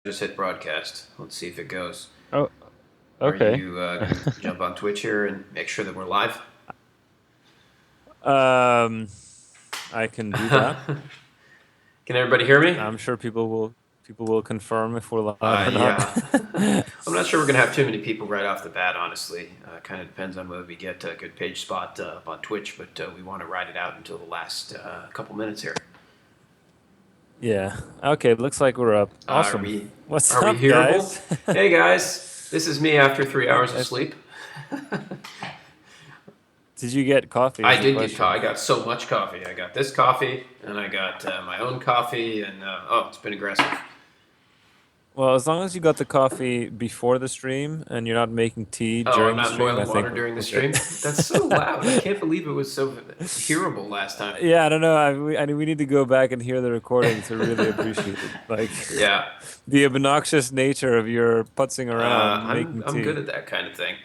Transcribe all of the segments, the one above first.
Just hit broadcast. Let's see if it goes. Oh, Are okay. you going to jump on Twitch here and make sure that we're live? Um, I can do that. Can everybody hear me? I'm sure people will confirm if we're live or not. Yeah. I'm not sure we're going to have too many people right off the bat, honestly. Kind of depends on whether we get a good page spot up on Twitch, but we want to ride it out until the last couple minutes here. Yeah. Okay, looks like we're up. Are Awesome. we What's are we up, hearable? guys? Hey guys, this is me after 3 hours of Guys, sleep. did you get coffee I is the did get question. coffee. I got so much coffee. I got this coffee, and I got my own coffee, and oh, it's been aggressive. Well, as long as you got the coffee before the stream and you're not making tea Oh, I'm during the not stream, I boiling water think we're, during the we're good. stream. That's so loud. I can't believe it was so hearable last time. Yeah, I don't know. We need to go back and hear the recording to really appreciate it. Like Yeah, the obnoxious nature of your putzing around I'm making I'm good tea. at that kind of thing.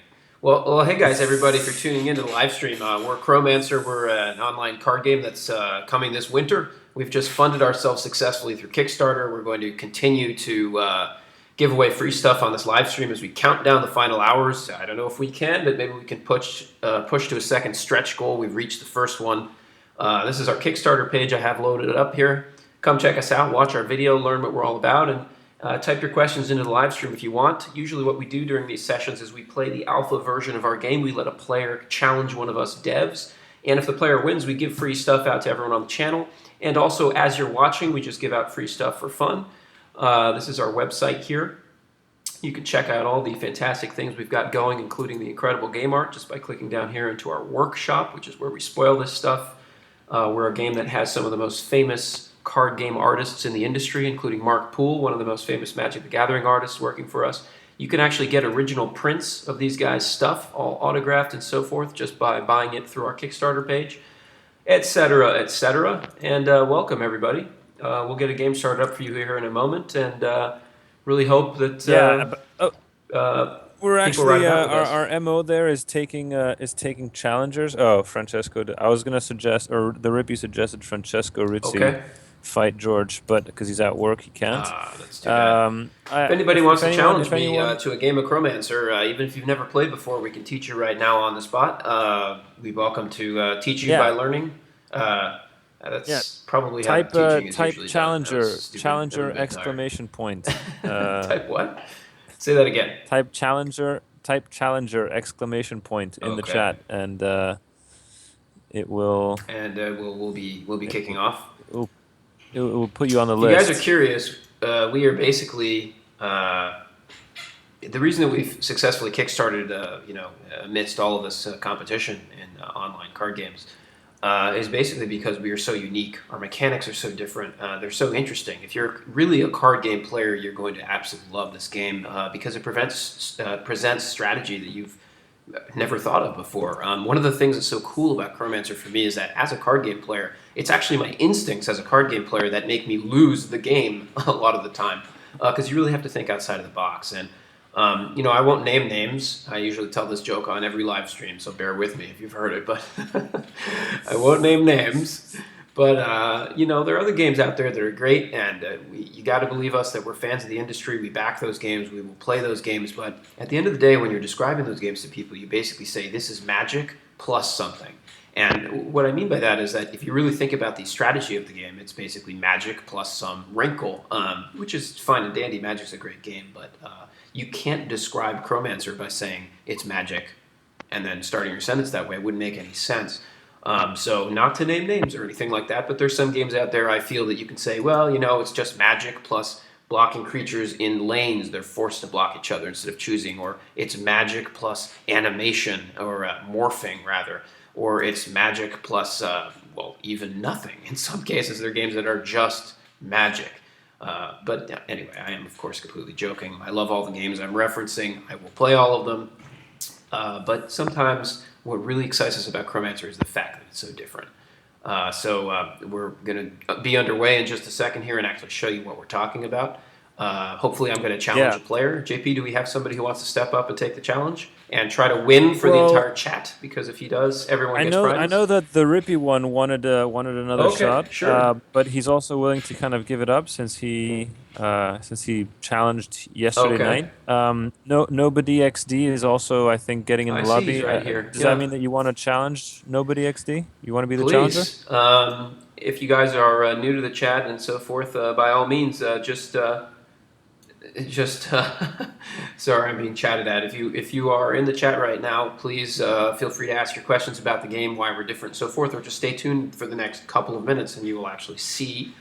Well, hey guys, everybody for tuning into the live stream. We're Chromancer. We're an online card game that's coming this winter. We've just funded ourselves successfully through Kickstarter. We're going to continue to give away free stuff on this live stream as we count down the final hours. I don't know if we can, but maybe we can push to a second stretch goal. We've reached the first one. This is our Kickstarter page. I have loaded up here. Come check us out, watch our video, learn what we're all about, and type your questions into the live stream if you want. Usually what we do during these sessions is we play the alpha version of our game. We let a player challenge one of us devs. And if the player wins, we give free stuff out to everyone on the channel. And also, as you're watching, we just give out free stuff for fun. This is our website here. You can check out all the fantastic things we've got going, including the incredible game art, just by clicking down here into our workshop, which is where we spoil this stuff. We're a game that has some of the most famous card game artists in the industry, including Mark Poole, one of the most famous Magic the Gathering artists working for us. You can actually get original prints of these guys' stuff, all autographed and so forth, just by buying it through our Kickstarter page, etc., etc. And welcome, everybody. We'll get a game started up for you here in a moment, and really hope that Yeah, but, we're people ride actually it out with us. our MO there is taking challengers. Oh, I was gonna suggest, or the Rippy suggested Francesco Rizzi Okay. fight George, but because he's at work, he can't. That's too bad. If anybody wants to challenge If me anyone, to a game of Chromancer, even if you've never played before, we can teach you right now on the spot. We welcome to teach you by yeah, learning. yeah, That's probably how teaching is type usually done. That was stupid. That would challenger have been tired. exclamation point. Uh, Type what? Say that again. type challenger exclamation point in the Okay. chat, and it will And we'll be kicking off. it will, it will put you on the If you guys are list. curious, we are basically the reason that we've successfully kickstarted, amidst all of this competition in online card games, is basically because we are so unique. Our mechanics are so different. They're so interesting. If you're really a card game player, you're going to absolutely love this game because it presents strategy that you've never thought of before. One of the things that's so cool about Chromancer for me is that as a card game player, it's actually my instincts as a card game player that make me lose the game a lot of the time because you really have to think outside of the box. And I won't name names. I usually tell this joke on every live stream, so bear with me if you've heard it. But I won't name names. But there are other games out there that are great, and you got to believe us that we're fans of the industry. We back those games. We will play those games. But at the end of the day, when you're describing those games to people, you basically say this is Magic plus something. And what I mean by that is that if you really think about the strategy of the game, it's basically Magic plus some wrinkle, which is fine and dandy. Magic's a great game, but you can't describe Chromancer by saying it's Magic and then starting your sentence that way. It wouldn't make any sense. So not to name names or anything like that, but there's some games out there I feel that you can say, well, it's just Magic plus blocking creatures in lanes. They're forced to block each other instead of choosing. Or it's Magic plus animation, or morphing, rather. Or it's Magic plus, even nothing. In some cases, there are games that are just Magic. But anyway, I am, of course, completely joking. I love all the games I'm referencing. I will play all of them. But sometimes what really excites us about Chromancer is the fact that it's so different. So we're going to be underway in just a second here and actually show you what we're talking about. Hopefully, I'm going to challenge Yeah. a player. JP, do we have somebody who wants to step up and take the challenge and try to win for the Well, entire chat? Because if he does, everyone gets I prizes. know that the Rippy one wanted another Okay, shot, sure. but he's also willing to kind of give it up since he challenged yesterday Okay, night. No, Nobody XD is also, I think, getting in I the see he's lobby. right here. Does that Yeah, mean that you want to challenge Nobody XD? You want to be the challenger? please. If you guys are new to the chat and so forth, by all means, just sorry, I'm being chatted at. If you are in the chat right now, please feel free to ask your questions about the game, why we're different, and so forth, or just stay tuned for the next couple of minutes, and you will actually see.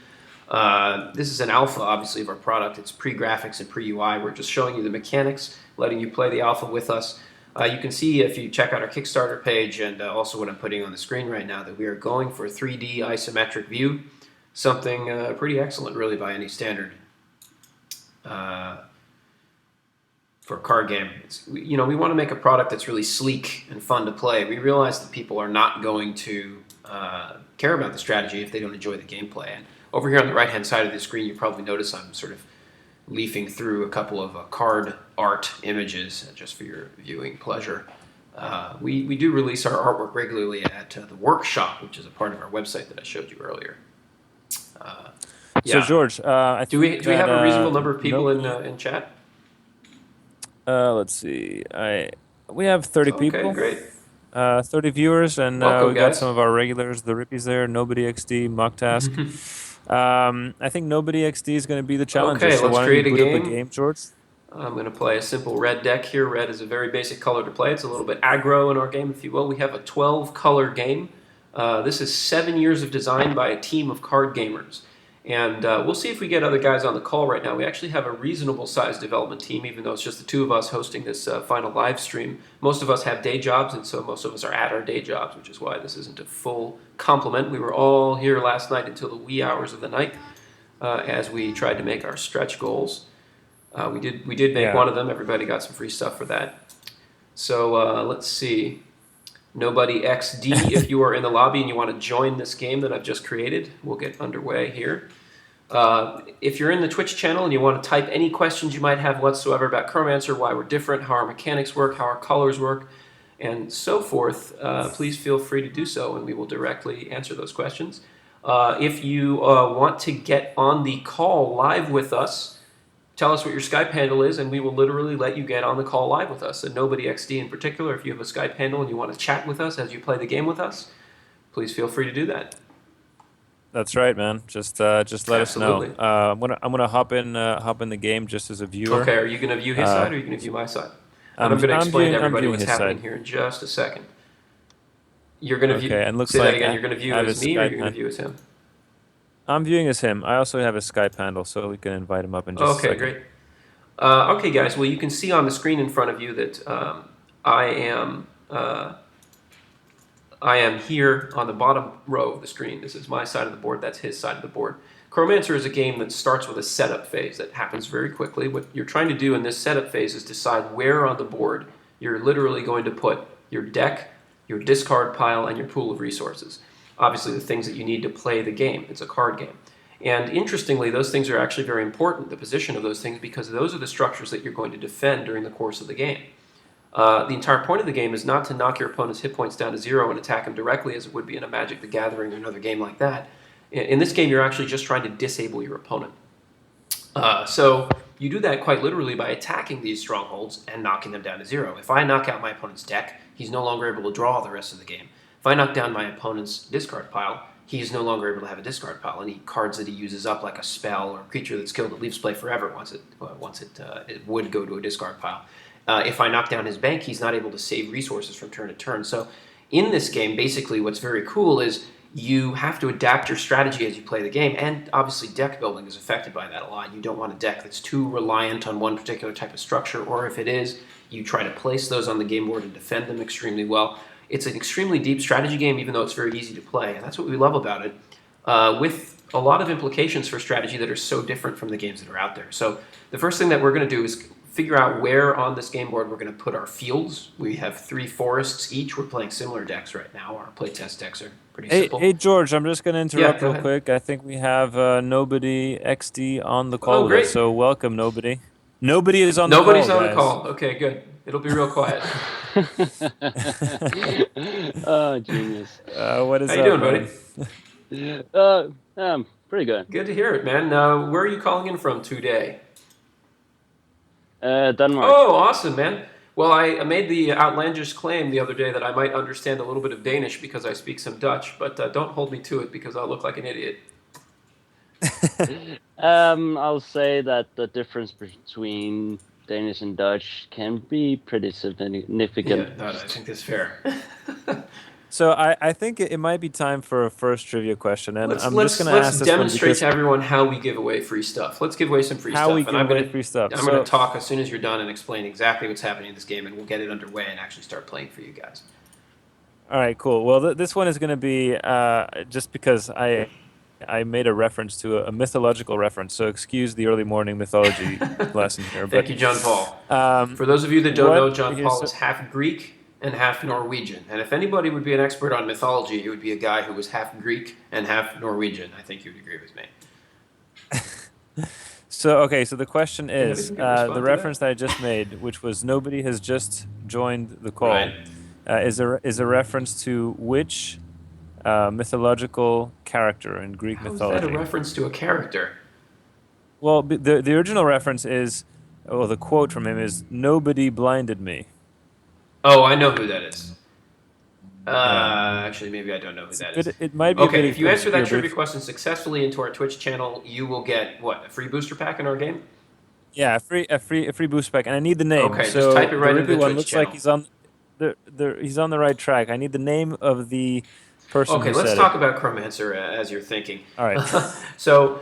This is an alpha, obviously, of our product. It's pre-graphics and pre-UI. We're just showing you the mechanics, letting you play the alpha with us. You can see if you check out our Kickstarter page and also what I'm putting on the screen right now that we are going for a 3D isometric view, something pretty excellent, really, by any standard. Uh, for a card game. We want to make a product that's really sleek and fun to play. We realize that people are not going to care about the strategy if they don't enjoy the gameplay. And over here on the right-hand side of the screen, you probably notice I'm sort of leafing through a couple of card art images just for your viewing pleasure. We do release our artwork regularly at the workshop, which is a part of our website that I showed you earlier. Uh, So yeah. George, I think Do we that have a reasonable number of people Nobody. in chat? Let's see. I We have 30 Okay, people, great. 30 viewers, and Welcome, we got some guys. of our regulars. The Rippies there, Nobody XD, Mock Task. I think Nobody XD is going to be the challenger. Okay, So let's why don't you create a boot up a game. game, George? I'm going to play a simple red deck here. Red is a very basic color to play. It's a little bit aggro in our game, if you will. We have a 12-color game. This is 7 years of design by a team of card gamers. And we'll see if we get other guys on the call right now. We actually have a reasonable-sized development team, even though it's just the two of us hosting this final live stream. Most of us have day jobs, and so most of us are at our day jobs, which is why this isn't a full complement. We were all here last night until the wee hours of the night as we tried to make our stretch goals. We did make Yeah. one of them. Everybody got some free stuff for that. So let's see. Nobody XD, if you are in the lobby and you want to join this game that I've just created, we'll get underway here. If you're in the Twitch channel and you want to type any questions you might have whatsoever about Chromancer, why we're different, how our mechanics work, how our colors work, and so forth, please feel free to do so, and we will directly answer those questions. If you want to get on the call live with us, tell us what your Skype handle is, and we will literally let you get on the call live with us. And Nobody XD in particular, if you have a Skype handle and you want to chat with us as you play the game with us, please feel free to do that. That's right, man. Just let us know. Absolutely. I'm gonna hop in the game just as a viewer. Okay, are you going to view his Uh, side or are you going to view my side? And I'm going to I'm explain to viewing everybody viewing what's his happening side. here in just a second. You're going to view, Okay, and looks say that like again, you're going to I view have as his me or you're Skype going to hand. view as him? I'm viewing as him. I also have his Skype handle, so we can invite him up in just a Okay, second. great. Okay, guys, well, you can see on the screen in front of you that I am I am here on the bottom row of the screen. This is my side of the board. That's his side of the board. Chromancer is a game that starts with a setup phase that happens very quickly. What you're trying to do in this setup phase is decide where on the board you're literally going to put your deck, your discard pile, and your pool of resources. Obviously, the things that you need to play the game. It's a card game. And interestingly, those things are actually very important, the position of those things, because those are the structures that you're going to defend during the course of the game. The entire point of the game is not to knock your opponent's hit points down to zero and attack him directly as it would be in a Magic the Gathering or another game like that. In this game, you're actually just trying to disable your opponent. So you do that quite literally by attacking these strongholds and knocking them down to zero. If I knock out my opponent's deck, he's no longer able to draw the rest of the game. If I knock down my opponent's discard pile, he's no longer able to have a discard pile. Any cards that he uses up, like a spell or a creature that's killed, it leaves play forever once it would go to a discard pile. If I knock down his bank, he's not able to save resources from turn to turn. So in this game, basically what's very cool is you have to adapt your strategy as you play the game, and obviously deck building is affected by that a lot. You don't want a deck that's too reliant on one particular type of structure, or if it is, you try to place those on the game board and defend them extremely well. It's an extremely deep strategy game, even though it's very easy to play, and that's what we love about it, with a lot of implications for strategy that are so different from the games that are out there. So the first thing that we're going to do is figure out where on this game board we're going to put our fields. We have 3 forests each. We're playing similar decks right now. Our playtest decks are pretty Hey, simple. George, I'm just going to Yeah, interrupt go real ahead. quick. I think we have Nobody XD on the call Oh, with us. great. So welcome, Nobody. Nobody is on the Nobody's call, on the guys. call. Okay, good. It'll be real quiet. Oh, genius. What How is you up, doing, buddy? man? Pretty good. Good to hear it, man. Where are you calling in from today? Denmark. Oh, awesome, man. Well, I made the outlandish claim the other day that I might understand a little bit of Danish because I speak some Dutch, but don't hold me to it because I'll look like an idiot. I'll say that the difference between Danish and Dutch can be pretty significant. Yeah, no, I think that's fair. So I think it might be time for a first trivia question, and let's I'm just let's going to let's ask this one demonstrate because to everyone how we give away free stuff. Let's give away some free how we stuff, and give away free stuff. I'm gonna talk as soon as you're done and explain exactly what's happening in this game, and we'll get it underway and actually start playing for you guys. All right, cool. Well, this one is going to be just because I made a reference to a mythological reference, so excuse the early morning mythology lesson here. Thank But you, John Paul. um, For those of you that don't know, what John here's Paul is half Greek and half Norwegian. And if anybody would be an expert on mythology, it would be a guy who was half Greek and half Norwegian. I think you would agree with me. so okay. So the question Yeah, we is can respond the to reference that. that I just made, which was nobody has just joined the call, Right. is a reference to which mythological character in Greek How is that a mythology? reference to a character? Well, the original reference is, well, the quote from him is "Nobody blinded me." Oh, I know who that is. Yeah, Actually, maybe I don't know who it's a that is. bit. It might be a Okay, bit if you answer that obscure, but trivia if question successfully into our Twitch channel, you will get what? A free booster pack in our game? yeah, a free boost pack, and I need the name. Okay, just type So it the right into Rippy the one Twitch looks like channel. he's on the right track. I need the name of the person Okay, who let's said it. talk about Chromancer as you're thinking. All right. So,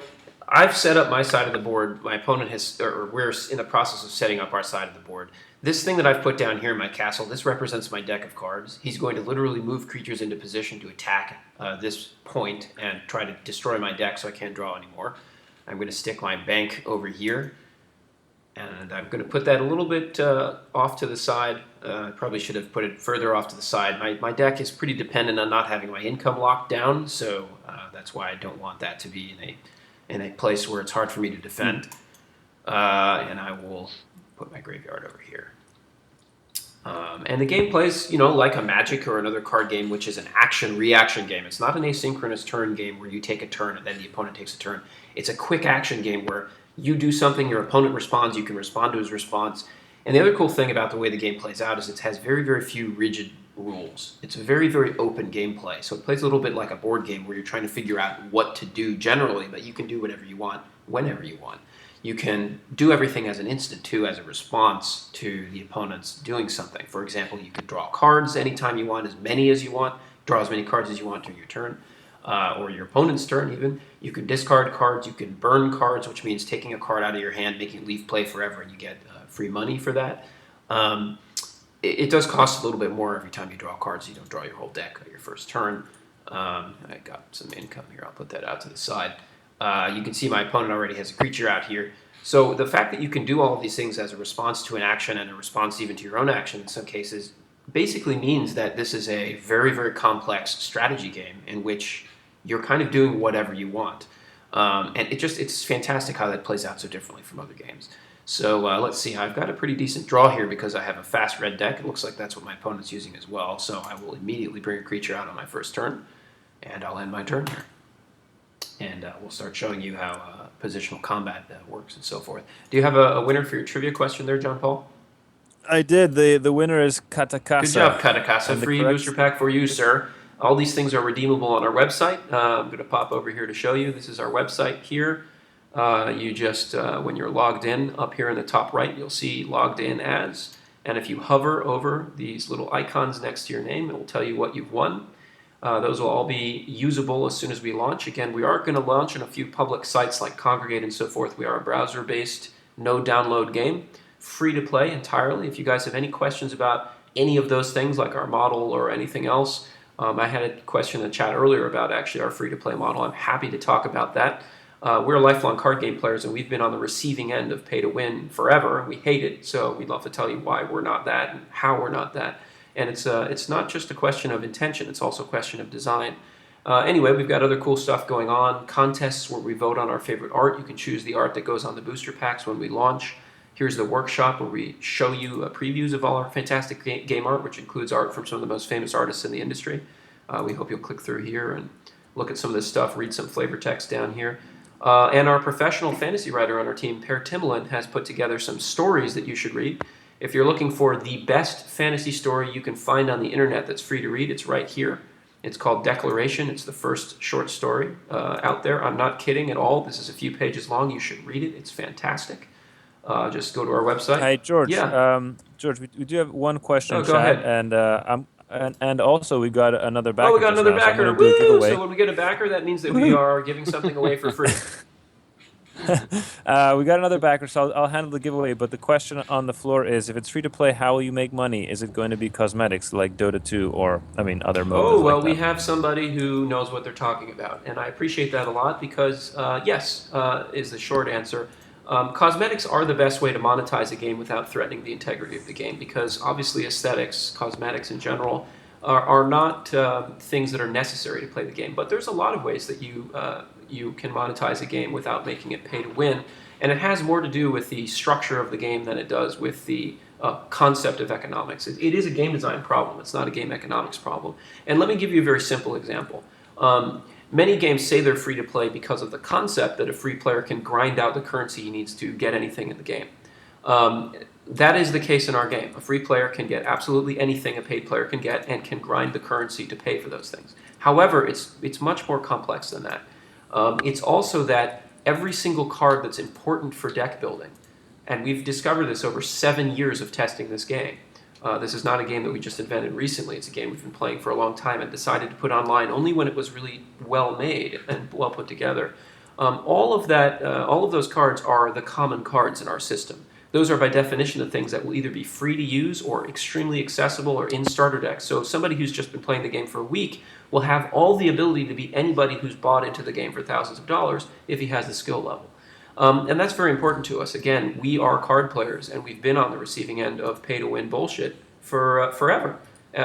I've set up my side of the board. My opponent has, or we're in the process of setting up our side of the board. This thing that I've put down here in my castle, this represents my deck of cards. He's going to literally move creatures into position to attack this point and try to destroy my deck so I can't draw anymore. I'm going to stick my bank over here. And I'm going to put that a little bit off to the side. I probably should have put it further off to the side. My deck is pretty dependent on not having my income locked down, so that's why I don't want that to be in a place where it's hard for me to defend. And I will put my graveyard over here. And the game plays, like a Magic or another card game, which is an action-reaction game. It's not an asynchronous turn game where you take a turn and then the opponent takes a turn. It's a quick action game where you do something, your opponent responds, you can respond to his response. And the other cool thing about the way the game plays out is it has very, very few rigid rules. It's a very, very open gameplay. So it plays a little bit like a board game where you're trying to figure out what to do generally, but you can do whatever you want, whenever you want. You can do everything as an instant, too, as a response to the opponent's doing something. For example, you can draw cards anytime you want, as many as you want, draw as many cards as you want during your turn, or your opponent's turn even. You can discard cards, you can burn cards, which means taking a card out of your hand, making it leave play forever, and you get free money for that. It does cost a little bit more every time you draw cards. You don't draw your whole deck on your first turn. I got some income here. I'll put that out to the side. You can see my opponent already has a creature out here. So the fact that you can do all of these things as a response to an action and a response even to your own action in some cases basically means that this is a very, very complex strategy game in which you're kind of doing whatever you want. And it's fantastic how that plays out so differently from other games. So let's see. I've got a pretty decent draw here because I have a fast red deck. It looks like that's what my opponent's using as well. So I will immediately bring a creature out on my first turn, and I'll end my turn here. And we'll start showing you how positional combat works and so forth. Do you have a winner for your trivia question there, John Paul? I did. The winner is Katakasa. Good job, Katakasa. And the Free correct- booster pack for you, sir. All these things are redeemable on our website. I'm going to pop over here to show you. This is our website here. You just, when you're logged in, up here in the top right, you'll see logged in as. And if you hover over these little icons next to your name, it will tell you what you've won. Those will all be usable as soon as we launch. Again, we are going to launch on a few public sites like Congregate and so forth. We are a browser-based, no-download game, free to play entirely. If you guys have any questions about any of those things, like our model or anything else, I had a question in the chat earlier about actually our free-to-play model. I'm happy to talk about that. We're lifelong card game players, and we've been on the receiving end of pay to win forever, and we hate it. So we'd love to tell you why we're not that and how we're not that. And it's not just a question of intention; it's also a question of design. Anyway, we've got other cool stuff going on. Contests where we vote on our favorite art. You can choose the art that goes on the booster packs when we launch. Here's the workshop where we show you previews of all our fantastic game art, which includes art from some of the most famous artists in the industry. We hope you'll click through here and look at some of this stuff, read some flavor text down here. And our professional fantasy writer on our team, Per Timmerlin, has put together some stories that you should read. If you're looking for the best fantasy story you can find on the internet that's free to read, it's right here. It's called Declaration. It's the first short story out there. I'm not kidding at all. This is a few pages long. You should read it. It's fantastic. Just go to our website. Hi, George. Yeah. George, we do have one question in Go chat, ahead. and also we got another backer. Oh, we got just another now, so I'm backer. gonna do a Woo! giveaway. So when we get a backer, that means that we are giving something away for free. We got another backer, so I'll handle the giveaway. But the question on the floor is: if it's free to play, how will you make money? Is it going to be cosmetics like Dota 2 or, other modes? Oh, well, like we that? have somebody who knows what they're talking about. And I appreciate that a lot because, yes, is the short answer. Cosmetics are the best way to monetize a game without threatening the integrity of the game because obviously aesthetics, cosmetics in general, are not things that are necessary to play the game. But there's a lot of ways that you can monetize a game without making it pay to win. And it has more to do with the structure of the game than it does with the concept of economics. It is a game design problem. It's not a game economics problem. And let me give you a very simple example. Many games say they're free to play because of the concept that a free player can grind out the currency he needs to get anything in the game. That is the case in our game. A free player can get absolutely anything a paid player can get and can grind the currency to pay for those things. However, it's much more complex than that. It's also that every single card that's important for deck building, and we've discovered this over 7 years of testing this game. This is not a game that we just invented recently. It's a game we've been playing for a long time and decided to put online only when it was really well made and well put together. All of those cards are the common cards in our system. Those are by definition the things that will either be free to use or extremely accessible or in starter decks. So somebody who's just been playing the game for a week will have all the ability to beat anybody who's bought into the game for thousands of dollars if he has the skill level. And that's very important to us. Again, we are card players, and we've been on the receiving end of pay-to-win bullshit for forever.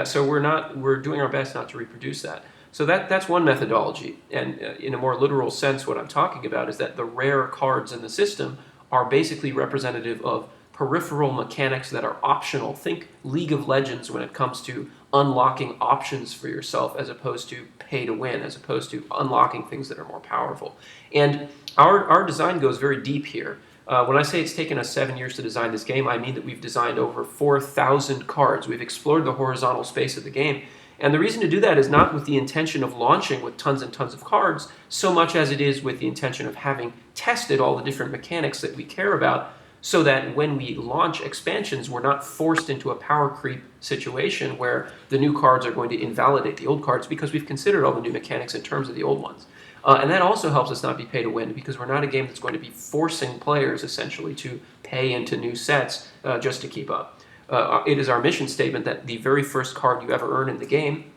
So we're doing our best not to reproduce that. So that's one methodology. And in a more literal sense, what I'm talking about is that the rare cards in the system are basically representative of peripheral mechanics that are optional. Think League of Legends when it comes to unlocking options for yourself as opposed to pay to win, as opposed to unlocking things that are more powerful. And our design goes very deep here. When I say it's taken us 7 years to design this game, I mean that we've designed over 4,000 cards. We've explored the horizontal space of the game. And the reason to do that is not with the intention of launching with tons and tons of cards, so much as it is with the intention of having tested all the different mechanics that we care about, so that when we launch expansions, we're not forced into a power creep situation where the new cards are going to invalidate the old cards because we've considered all the new mechanics in terms of the old ones. And that also helps us not be pay to win because we're not a game that's going to be forcing players essentially to pay into new sets just to keep up. It is our mission statement that the very first card you ever earn in the game,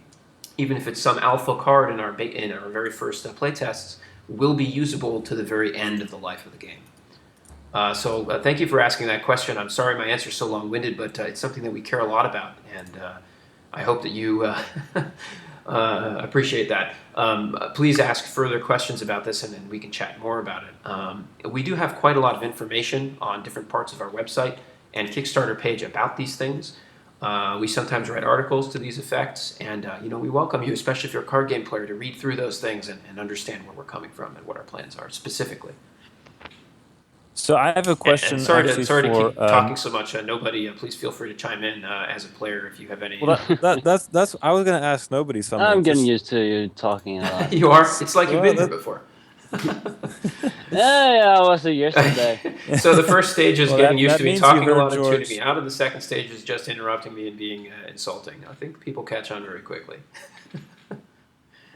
even if it's some alpha card in our very first playtests, will be usable to the very end of the life of the game. So thank you for asking that question. I'm sorry my answer is so long-winded, but it's something that we care a lot about, and I hope that you appreciate that. Please ask further questions about this, and then we can chat more about it. We do have quite a lot of information on different parts of our website and Kickstarter page about these things. We sometimes write articles to these effects, and we welcome you, especially if you're a card game player, to read through those things and understand where we're coming from and what our plans are specifically. So I have a question. And sorry to keep talking so much. Nobody, please feel free to chime in as a player if you have any. Well, that's I was gonna ask nobody something. I'm getting used to you talking a lot. You are. It's like you've been here before. Yeah, I was here yesterday. So the first stage is getting used to me talking a lot and George. tuning me out, and the second stage is just interrupting me and being insulting. I think people catch on very quickly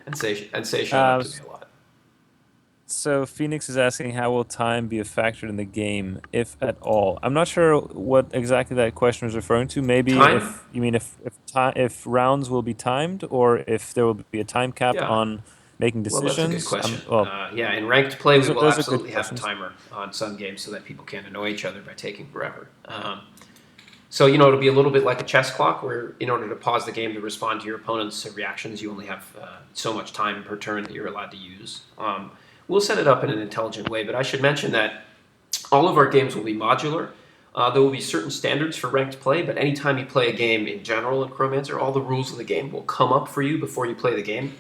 and say shut up to me a lot. So Phoenix is asking, how will time be a factor in the game, if at all? I'm not sure what exactly that question was referring to. Maybe Time? if rounds will be timed, or if there will be a time cap Yeah. on making Well, that's a good decisions? question. Well, Yeah, in ranked play, we will those are good absolutely have a questions. timer on some games so that people can't annoy each other by taking forever. So, you know, it'll be a little bit like a chess clock where in order to pause the game to respond to your opponent's reactions, you only have so much time per turn that you're allowed to use. We'll set it up in an intelligent way, but I should mention that all of our games will be modular. There will be certain standards for ranked play, but anytime you play a game in general in Chromancer, all the rules of the game will come up for you before you play the game,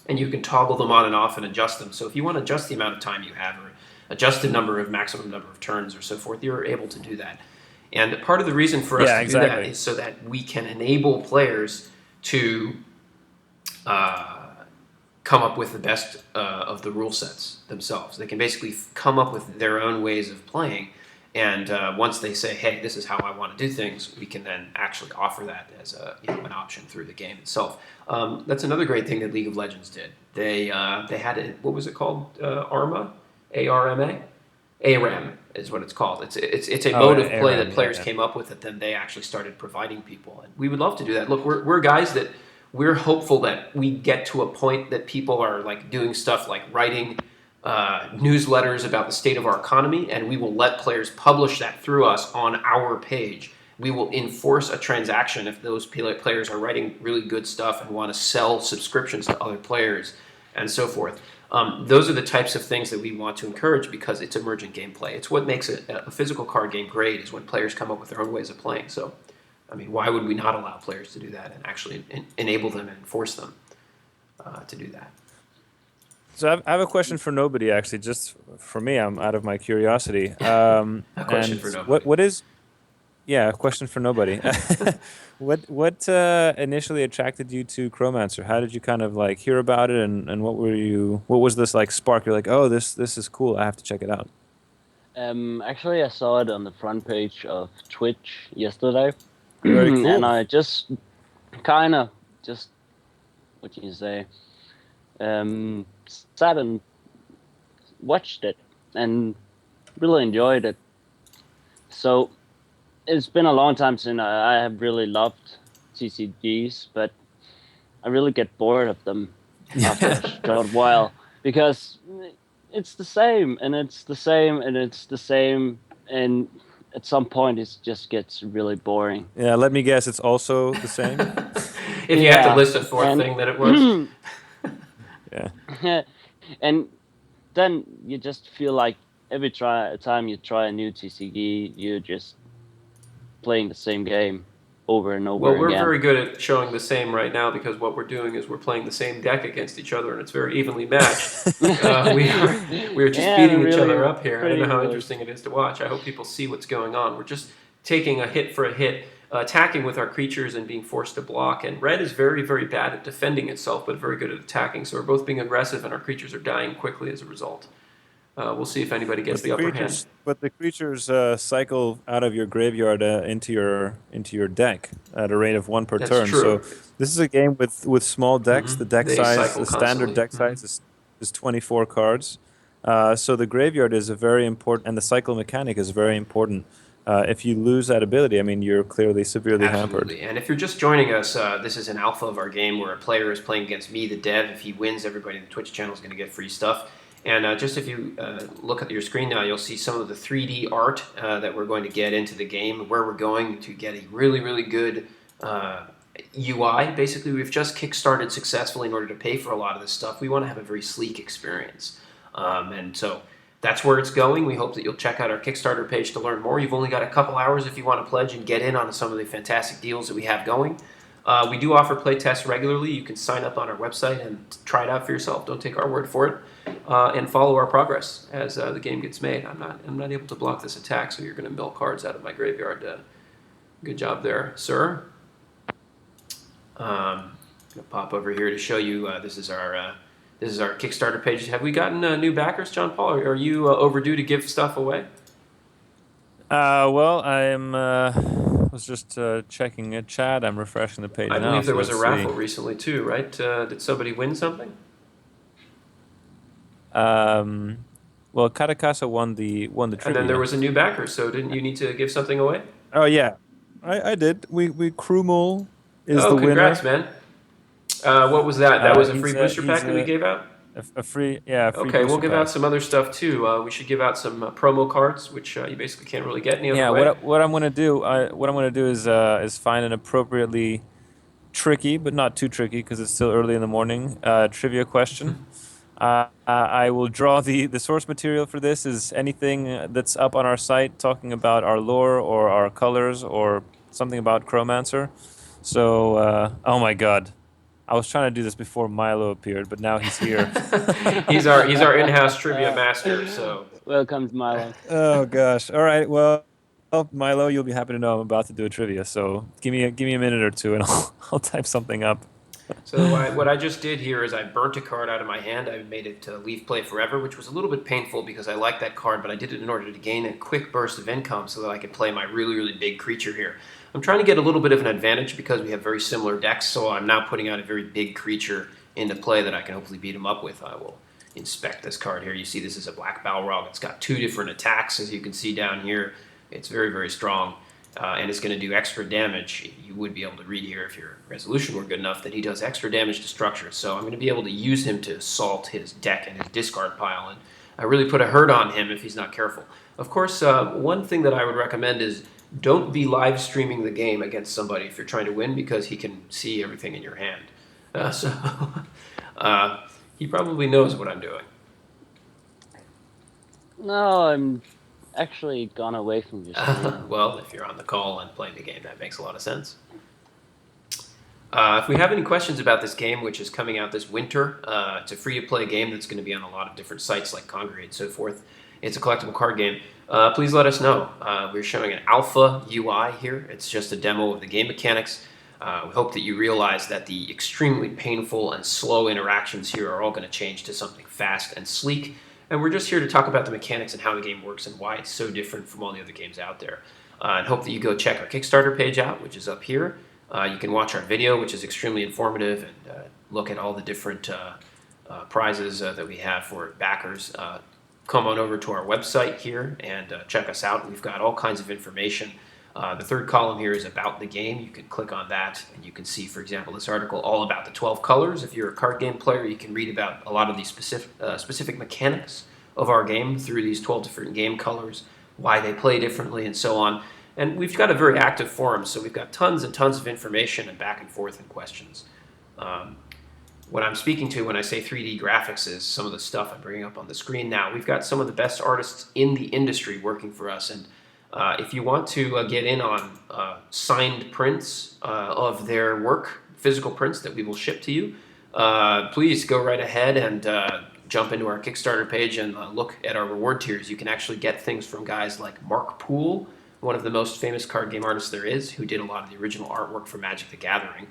and you can toggle them on and off and adjust them. So if you want to adjust the amount of time you have or adjust the maximum number of turns or so forth, you're able to do that. And part of the reason for us Yeah, to do that exactly. is so that we can enable players to come up with the best of the rule sets themselves. They can basically come up with their own ways of playing. And once they say, "Hey, this is how I want to do things," we can then actually offer that as an option through the game itself. That's another great thing that League of Legends did. They had what was it called? ARMA, ARMA. ARAM is what it's called. It's a mode of play ARAM, that players yeah. came up with that then they actually started providing people. And we would love to do that. Look, we're guys that we're hopeful that we get to a point that people are like doing stuff like writing newsletters about the state of our economy, and we will let players publish that through us on our page. We will enforce a transaction if those players are writing really good stuff and want to sell subscriptions to other players and so forth. Those are the types of things that we want to encourage because it's emergent gameplay. It's what makes a physical card game great is when players come up with their own ways of playing. So, I mean, why would we not allow players to do that and actually enable them and force them to do that? So I have a question for nobody, actually, just for me. I'm out of my curiosity. A question And for nobody. what is yeah, a question for nobody. What initially attracted you to Chromancer? How did you kind of like hear about it, and what was this like spark? You're like, oh, this is cool. I have to check it out. Actually, I saw it on the front page of Twitch yesterday, Very and cool. I just kind of just what can you say, sat and watched it and really enjoyed it. So it's been a long time since I have really loved TCGs, but I really get bored of them after a short while because it's the same and it's the same and it's the same, and at some point it just gets really boring. Yeah, let me guess. It's also the same. If you had to Yeah, list a fourth thing that it was, Yeah. and then you just feel like every time you try a new TCG, you're just playing the same game over and over well, we're again. very good at showing the same right now because what we're doing is we're playing the same deck against each other and it's very evenly matched. We are just Yeah, beating each really, other up here. I don't know how really. interesting it is to watch. I hope people see what's going on. We're just taking a hit for a hit, attacking with our creatures and being forced to block. And red is very, very bad at defending itself, but very good at attacking. So we're both being aggressive, and our creatures are dying quickly as a result. We'll see if anybody gets the upper hand. But the creatures cycle out of your graveyard into your deck at a rate of one per That's turn. So true. this is a game with small decks. The deck They size, cycle the standard constantly. deck size is 24 cards. So the graveyard is a very important, and the cycle mechanic is very important. If you lose that ability, I mean, you're clearly severely hampered. Absolutely. And if you're just joining us, this is an alpha of our game where a player is playing against me, the dev. If he wins, everybody in the Twitch channel is going to get free stuff. And just if you look at your screen now, you'll see some of the 3D art that we're going to get into the game, where we're going to get a really, really good UI. Basically, we've just kickstarted successfully in order to pay for a lot of this stuff. We want to have a very sleek experience. And so that's where it's going. We hope that you'll check out our Kickstarter page to learn more. You've only got a couple hours if you want to pledge and get in on some of the fantastic deals that we have going. We do offer play tests regularly. You can sign up on our website and try it out for yourself. Don't take our word for it. And follow our progress as the game gets made. I'm not able to block this attack, so you're going to mill cards out of my graveyard. Good job there, sir. I'm going to pop over here to show you. This is our Kickstarter page. Have we gotten new backers, John Paul? Are you overdue to give stuff away? Well, I'm was just checking a chat. I'm refreshing the page now. I believe there so was a let's raffle see. recently too, right? Did somebody win something? Well, Katakasa won the And trivia. then there was a new backer, so didn't you need to give something away? Oh yeah, I did. We Krumel is Oh, the winner. congrats, man. What was that? That was a free He's booster pack that we gave out? a free, yeah, a free Okay, we'll booster give pack. out some other stuff too. We should give out some promo cards, which you basically can't really get any other Yeah, way. what I'm gonna do, is find an appropriately tricky, but not too tricky because it's still early in the morning, trivia question. I will draw the source material for this is anything that's up on our site talking about our lore or our colors or something about Chromancer. So, oh my God, I was trying to do this before Milo appeared, but now he's here. He's our in-house trivia master. So Welcome, Milo. Oh gosh. All right. Well, Milo, you'll be happy to know I'm about to do a trivia. So give me a minute or two, and I'll type something up. what I just did here is I burnt a card out of my hand. I made it leave play forever, which was a little bit painful because I like that card, but I did it in order to gain a quick burst of income so that I could play my really, really big creature here. I'm trying to get a little bit of an advantage because we have very similar decks, so I'm now putting out a very big creature into play that I can hopefully beat him up with. I will inspect this card here. You see this is a black Balrog. It's got 2 different attacks, as you can see down here. It's very, very strong. And it's going to do extra damage. You would be able to read here if your resolution were good enough that he does extra damage to structures. So I'm going to be able to use him to assault his deck and his discard pile. And I really put a hurt on him if he's not careful. Of course, one thing that I would recommend is don't be live streaming the game against somebody if you're trying to win because he can see everything in your hand. So he probably knows what I'm doing. No, I'm actually gone away from your screen. Well, if you're on the call and playing the game, that makes a lot of sense. If we have any questions about this game, which is coming out this winter, it's a free-to-play game that's going to be on a lot of different sites like Congregate and so forth. It's a collectible card game. Please let us know. We're showing an alpha UI here. It's just a demo of the game mechanics. We hope that you realize that the extremely painful and slow interactions here are all going to change to something fast and sleek. And we're just here to talk about the mechanics and how the game works and why it's so different from all the other games out there. And hope that you go check our Kickstarter page out, which is up here. You can watch our video, which is extremely informative, and look at all the different prizes that we have for backers. Come on over to our website here and check us out. We've got all kinds of information. The third column here is about the game. You can click on that and you can see, for example, this article all about the 12 colors. If you're a card game player, you can read about a lot of these specific mechanics of our game through these 12 different game colors, why they play differently, and so on. And we've got a very active forum, so we've got tons and tons of information and back and forth and questions. What I'm speaking to when I say 3D graphics is some of the stuff I'm bringing up on the screen now. We've got some of the best artists in the industry working for us, and if you want to get in on signed prints of their work, physical prints that we will ship to you, please go right ahead and jump into our Kickstarter page and look at our reward tiers. You can actually get things from guys like Mark Poole, one of the most famous card game artists there is, who did a lot of the original artwork for Magic the Gathering.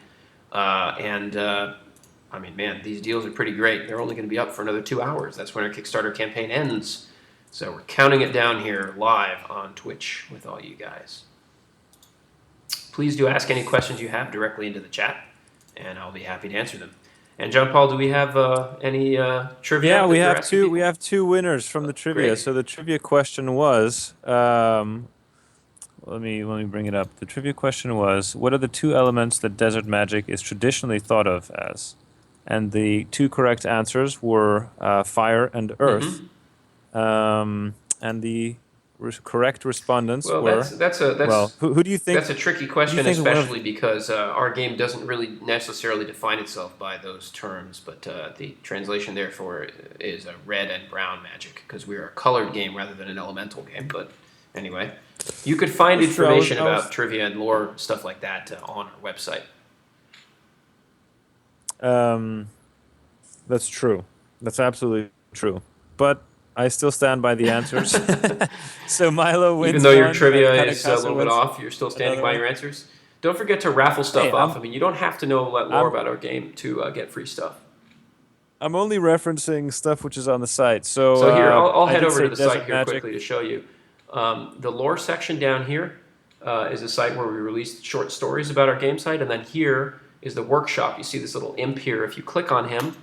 I mean, man, these deals are pretty great. They're only going to be up for another 2 hours. That's when our Kickstarter campaign ends. So we're counting it down here live on Twitch with all you guys. Please do ask any questions you have directly into the chat, and I'll be happy to answer them. And John Paul, do we have any trivia? Yeah, that we you're have asking two. people? We have 2 winners from the trivia. Great. So the trivia question was, let me bring it up. The trivia question was, what are the 2 elements that desert magic is traditionally thought of as? And the 2 correct answers were fire and earth. And the correct respondents Well, were. Who do you think? That's a tricky question, think especially because our game doesn't really necessarily define itself by those terms. But the translation, therefore, is a red and brown magic because we're a colored game rather than an elemental game. But anyway, you could find information about trivia and lore stuff like that on our website. That's true. That's absolutely true. But I still stand by the answers. So Milo wins. Even though your one, trivia and is a little bit off, you're still standing by your answers. Don't forget to raffle stuff Hey, off. I mean, you don't have to know lore about our game to get free stuff. I'm only referencing stuff which is on the site. So here, I'll I head did over say to the Desert site here Magic. quickly to show you. The lore section down here is a site where we release short stories about our game site, and then here is the workshop. You see this little imp here. If you click on him,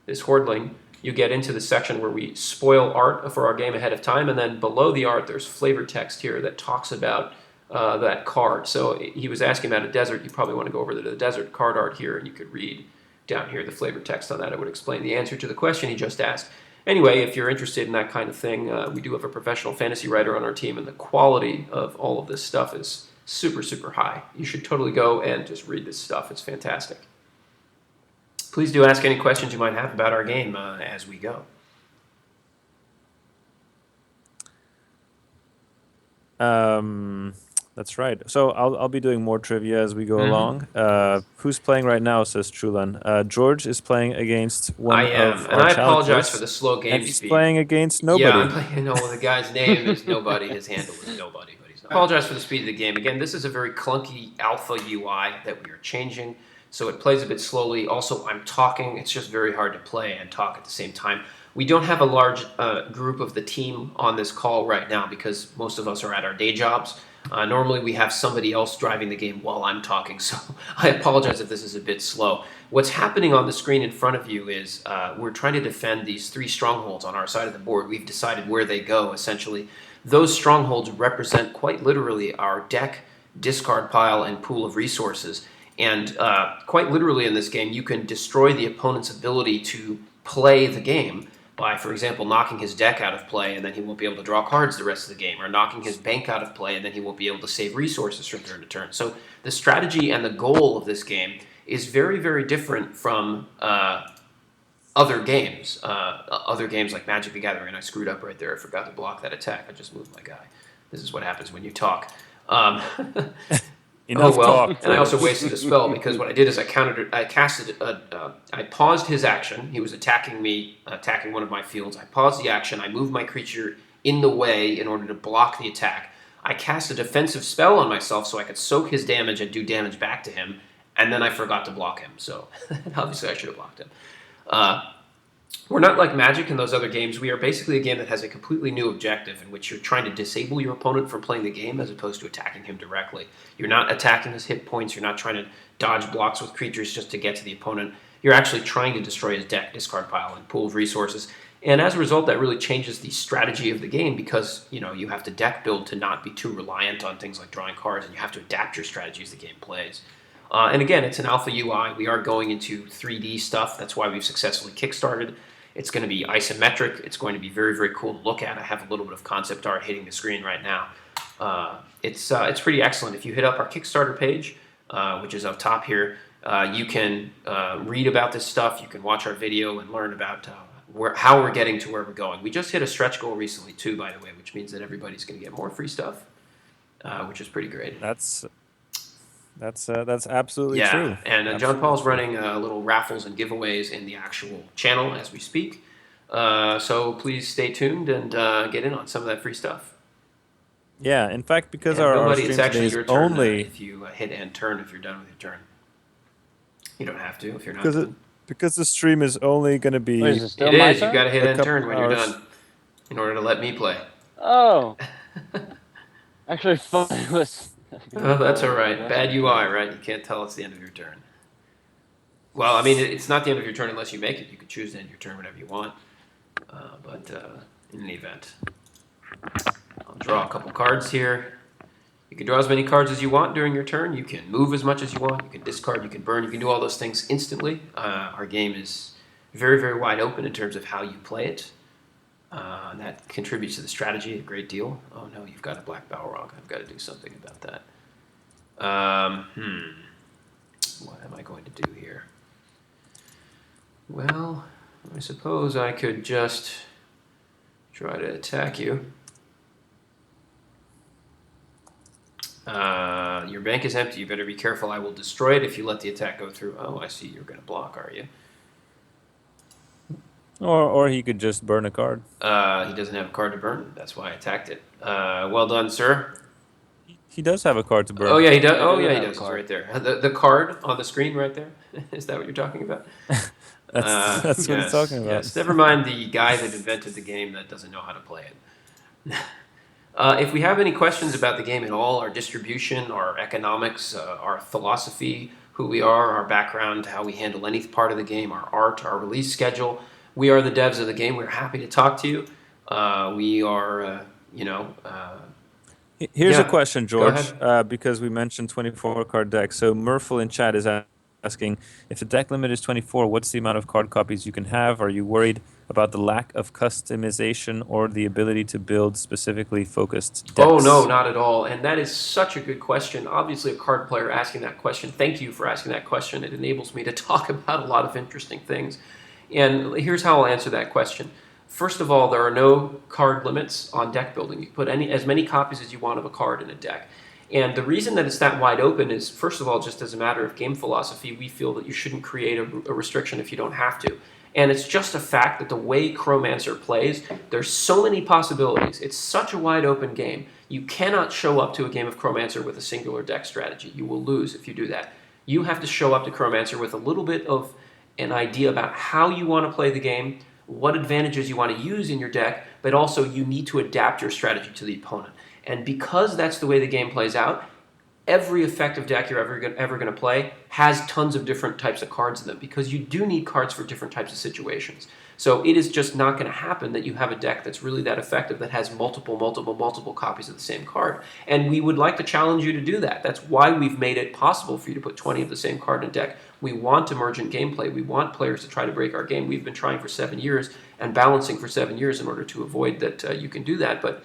this Hordling, you get into the section where we spoil art for our game ahead of time, and then below the art there's flavor text here that talks about that card. So he was asking about a desert. You probably want to go over to the desert card art here, and you could read down here, the flavor text on that. I would explain the answer to the question he just asked. Anyway, if you're interested in that kind of thing, we do have a professional fantasy writer on our team, and the quality of all of this stuff is super, super high. You should totally go and just read this stuff. It's fantastic. Please do ask any questions you might have about our game as we go. That's right. So I'll be doing more trivia as we go along. Who's playing right now? Says Trulan. George is playing against one I am, of and our I apologize challengers, for the slow game and he's speed. playing against nobody. Yeah, I'm playing. The guy's name is Nobody. His handle is Nobody, but he's not. I apologize for the speed of the game. Again, this is a very clunky alpha UI that we are changing, so it plays a bit slowly. Also, I'm talking. It's just very hard to play and talk at the same time. We don't have a large group of the team on this call right now because most of us are at our day jobs. Normally we have somebody else driving the game while I'm talking, so I apologize if this is a bit slow. What's happening on the screen in front of you is we're trying to defend these 3 strongholds on our side of the board. We've decided where they go, essentially. Those strongholds represent quite literally our deck, discard pile, and pool of resources. And quite literally in this game, you can destroy the opponent's ability to play the game by, for example, knocking his deck out of play, and then he won't be able to draw cards the rest of the game, or knocking his bank out of play, and then he won't be able to save resources from turn to turn. So the strategy and the goal of this game is very, very different from other games. Other games like Magic the Gathering, and I screwed up right there. I forgot to block that attack. I just moved my guy. This is what happens when you talk. Enough talk. And I also wasted a spell because what I did is I paused his action. He was attacking me, attacking one of my fields. I paused the action. I moved my creature in the way in order to block the attack. I cast a defensive spell on myself so I could soak his damage and do damage back to him, and then I forgot to block him. So obviously I should have blocked him. We're not like Magic and those other games. We are basically a game that has a completely new objective in which you're trying to disable your opponent from playing the game as opposed to attacking him directly. You're not attacking his hit points. You're not trying to dodge blocks with creatures just to get to the opponent. You're actually trying to destroy his deck, discard pile, and pool of resources. And as a result, that really changes the strategy of the game because, you have to deck build to not be too reliant on things like drawing cards, and you have to adapt your strategy as the game plays. And again, it's an alpha UI. We are going into 3D stuff. That's why we've successfully kickstarted. It's going to be isometric. It's going to be very, very cool to look at. I have a little bit of concept art hitting the screen right now. It's pretty excellent. If you hit up our Kickstarter page, which is up top here, you can read about this stuff. You can watch our video and learn about how we're getting to where we're going. We just hit a stretch goal recently too, by the way, which means that everybody's going to get more free stuff, which is pretty great. That's absolutely true. And John Paul's running little raffles and giveaways in the actual channel as we speak. So please stay tuned and get in on some of that free stuff. Yeah, in fact, because our stream it's actually today your is turn only if you hit end turn if you're done with your turn. You don't have to if you're not. Because the stream is only going to be. Wait, is it still It my is. turn? You got to hit A end couple turn when you're hours. done in order to let me play. Oh. Actually, thought it was. Oh, that's all right. Bad UI, right? You can't tell it's the end of your turn. Well, I mean, it's not the end of your turn unless you make it. You can choose to end your turn whenever you want. But in any event, I'll draw a couple cards here. You can draw as many cards as you want during your turn. You can move as much as you want. You can discard, you can burn, you can do all those things instantly. Our game is very, very wide open in terms of how you play it. And that contributes to the strategy a great deal. Oh no, you've got a black Balrog. I've got to do something about that. What am I going to do here? Well, I suppose I could just try to attack you. Your bank is empty. You better be careful. I will destroy it if you let the attack go through. Oh, I see. You're going to block, are you? Or he could just burn a card. He doesn't have a card to burn. That's why I attacked it. Well done, sir. He does have a card to burn. Oh yeah, he does. Oh yeah, he have a does. It's card. right there. The card on the screen right there. Is that what you're talking about? That's what he's talking about. Yes. Never mind the guy that invented the game that doesn't know how to play it. If we have any questions about the game at all, our distribution, our economics, our philosophy, who we are, our background, how we handle any part of the game, our art, our release schedule, we are the devs of the game. We're happy to talk to you. We are, Here's Yeah, a question, go George, because we mentioned 24 card deck. So Murphle in chat is asking, if the deck limit is 24, what's the amount of card copies you can have? Are you worried about the lack of customization or the ability to build specifically focused Oh, no, decks? not at all. And that is such a good question. Obviously, a card player asking that question. Thank you for asking that question. It enables me to talk about a lot of interesting things. And here's how I'll answer that question. First of all, there are no card limits on deck building. You can put as many copies as you want of a card in a deck. And the reason that it's that wide open is, first of all, just as a matter of game philosophy, we feel that you shouldn't create a restriction if you don't have to. And it's just a fact that the way Chromancer plays, there's so many possibilities. It's such a wide open game. You cannot show up to a game of Chromancer with a singular deck strategy. You will lose if you do that. You have to show up to Chromancer with a little bit of an idea about how you want to play the game, what advantages you want to use in your deck, but also you need to adapt your strategy to the opponent. And because that's the way the game plays out, every effective deck you're ever going to play has tons of different types of cards in them, because you do need cards for different types of situations. So it is just not going to happen that you have a deck that's really that effective that has multiple copies of the same card. And we would like to challenge you to do that. That's why we've made it possible for you to put 20 of the same card in a deck. We want emergent gameplay. We want players to try to break our game. We've been trying for 7 years and balancing for 7 years in order to avoid that you can do that. But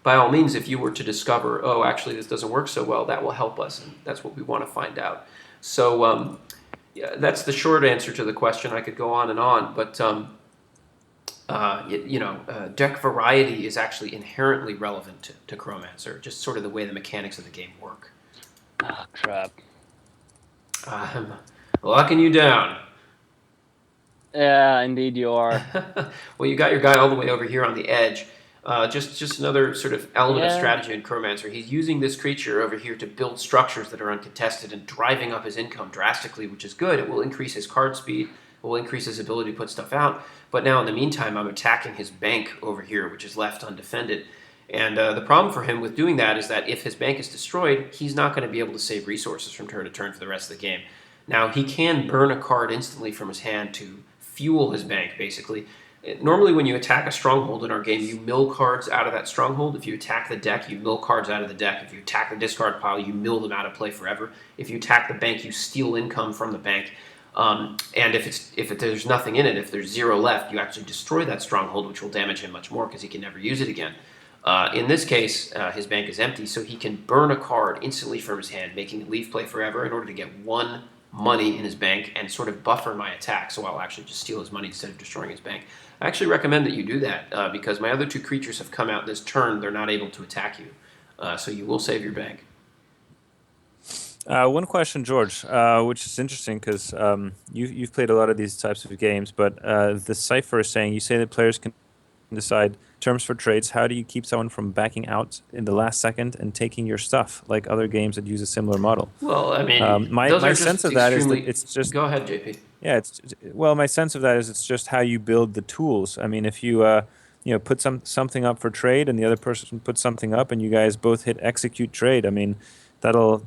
by all means, if you were to discover, oh, actually this doesn't work so well, that will help us, and that's what we want to find out. So yeah, that's the short answer to the question. I could go on and on, but deck variety is actually inherently relevant to Chromancer, just sort of the way the mechanics of the game work. Ah, crap. I'm locking you down. Yeah, indeed you are. Well, you got your guy all the way over here on the edge. Just another sort of element of Yeah. strategy in Chromancer. He's using this creature over here to build structures that are uncontested and driving up his income drastically, which is good. It will increase his card speed. It will increase his ability to put stuff out. But now, in the meantime, I'm attacking his bank over here, which is left undefended. And the problem for him with doing that is that if his bank is destroyed, he's not going to be able to save resources from turn to turn for the rest of the game. Now, he can burn a card instantly from his hand to fuel his bank, basically. Normally, when you attack a stronghold in our game, you mill cards out of that stronghold. If you attack the deck, you mill cards out of the deck. If you attack the discard pile, you mill them out of play forever. If you attack the bank, you steal income from the bank. And if there's nothing in it, if there's 0 left, you actually destroy that stronghold, which will damage him much more because he can never use it again. In this case, his bank is empty, so he can burn a card instantly from his hand, making it leave play forever in order to get 1 money in his bank and sort of buffer my attack, so I'll actually just steal his money instead of destroying his bank. I actually recommend that you do that because my other 2 creatures have come out this turn. They're not able to attack you, so you will save your bank. One question, George, which is interesting because you've played a lot of these types of games, but the cipher is saying, you say that players can decide terms for trades. How do you keep someone from backing out in the last second and taking your stuff, like other games that use a similar model? Well, I mean, My those are sense just of that is extremely. that it's just, Go ahead, JP. yeah, well, my sense of that is it's just how you build the tools. I mean, if you put something up for trade and the other person puts something up and you guys both hit execute trade, I mean, that'll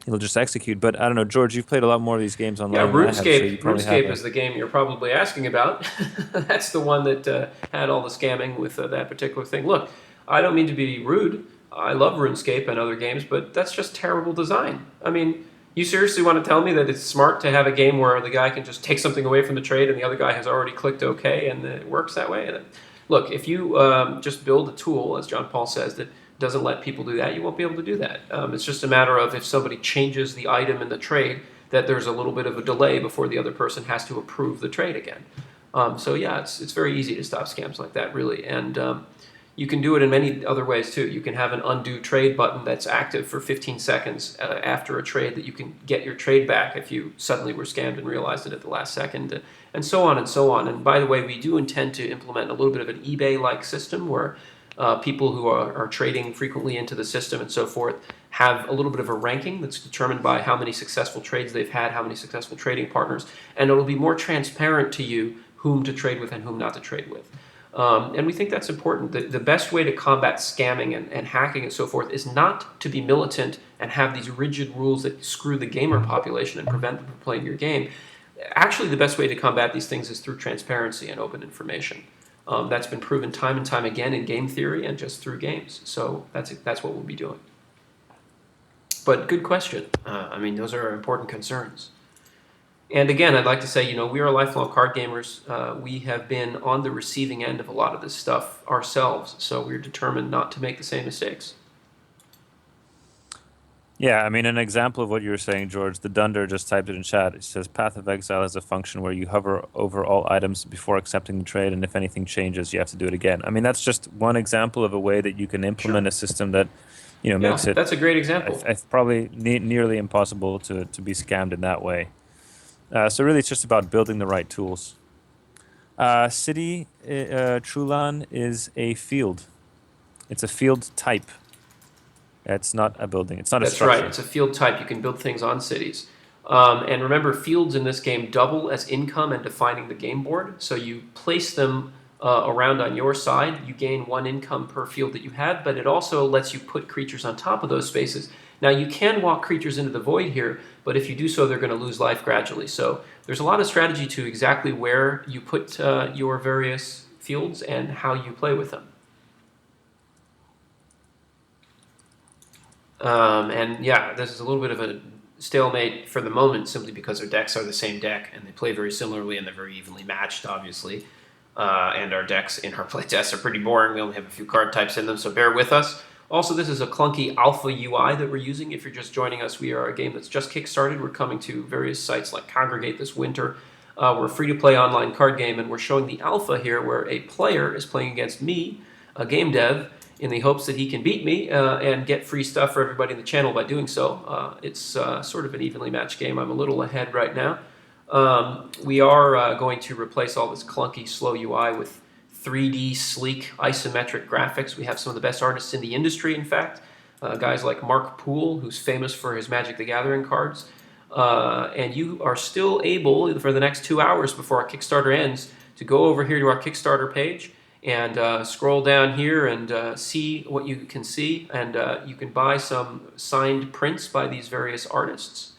it'll just execute. But I don't know, George, you've played a lot more of these games online Yeah, than I have, so you probably have RuneScape is the game you're probably asking about. That's the one that had all the scamming with that particular thing. Look, I don't mean to be rude. I love RuneScape and other games, but that's just terrible design. I mean, you seriously want to tell me that it's smart to have a game where the guy can just take something away from the trade and the other guy has already clicked OK and it works that way? And look, if you just build a tool, as John Paul says, that doesn't let people do that, you won't be able to do that. It's just a matter of if somebody changes the item in the trade, that there's a little bit of a delay before the other person has to approve the trade again. So yeah, it's very easy to stop scams like that, really. And you can do it in many other ways too. You can have an undo trade button that's active for 15 seconds after a trade that you can get your trade back if you suddenly were scammed and realized it at the last second, and so on and so on. And by the way, we do intend to implement a little bit of an eBay-like system where people who are trading frequently into the system and so forth have a little bit of a ranking that's determined by how many successful trades they've had, how many successful trading partners, and it'll be more transparent to you whom to trade with and whom not to trade with. And we think that's important. The best way to combat scamming and hacking and so forth is not to be militant and have these rigid rules that screw the gamer population and prevent them from playing your game. Actually, the best way to combat these things is through transparency and open information. That's been proven time and time again in game theory and just through games. So that's what we'll be doing. But good question. I mean, those are important concerns. And again, I'd like to say, we are lifelong card gamers. We have been on the receiving end of a lot of this stuff ourselves, so we're determined not to make the same mistakes. Yeah, I mean, an example of what you were saying, George, the Dunder just typed it in chat. It says Path of Exile has a function where you hover over all items before accepting the trade, and if anything changes, you have to do it again. I mean, that's just one example of a way that you can implement a system that, makes Yeah, it that's a great example. probably nearly impossible to be scammed in that way. So really, it's just about building the right tools. City Trulan is a field. It's a field type. It's not a building. It's not a That's right. structure. It's a field type. You can build things on cities. And remember, fields in this game double as income and defining the game board. So you place them around on your side. You gain 1 income per field that you have, but it also lets you put creatures on top of those spaces. Now, you can walk creatures into the void here, but if you do so, they're going to lose life gradually. So there's a lot of strategy to exactly where you put your various fields and how you play with them. And yeah, this is a little bit of a stalemate for the moment, simply because our decks are the same deck and they play very similarly and they're very evenly matched, obviously. And our decks in our playtests are pretty boring. We only have a few card types in them, so bear with us. Also, this is a clunky alpha UI that we're using. If you're just joining us, we are a game that's just kickstarted. We're coming to various sites like Congregate this winter. We're a free-to-play online card game, and we're showing the alpha here where a player is playing against me, a game dev, in the hopes that he can beat me and get free stuff for everybody in the channel by doing so. It's sort of an evenly matched game. I'm a little ahead right now. We are going to replace all this clunky, slow UI with 3D, sleek, isometric graphics. We have some of the best artists in the industry, in fact. Guys like Mark Poole, who's famous for his Magic the Gathering cards. And you are still able, for the next 2 hours before our Kickstarter ends, to go over here to our Kickstarter page and scroll down here and see what you can see. And you can buy some signed prints by these various artists.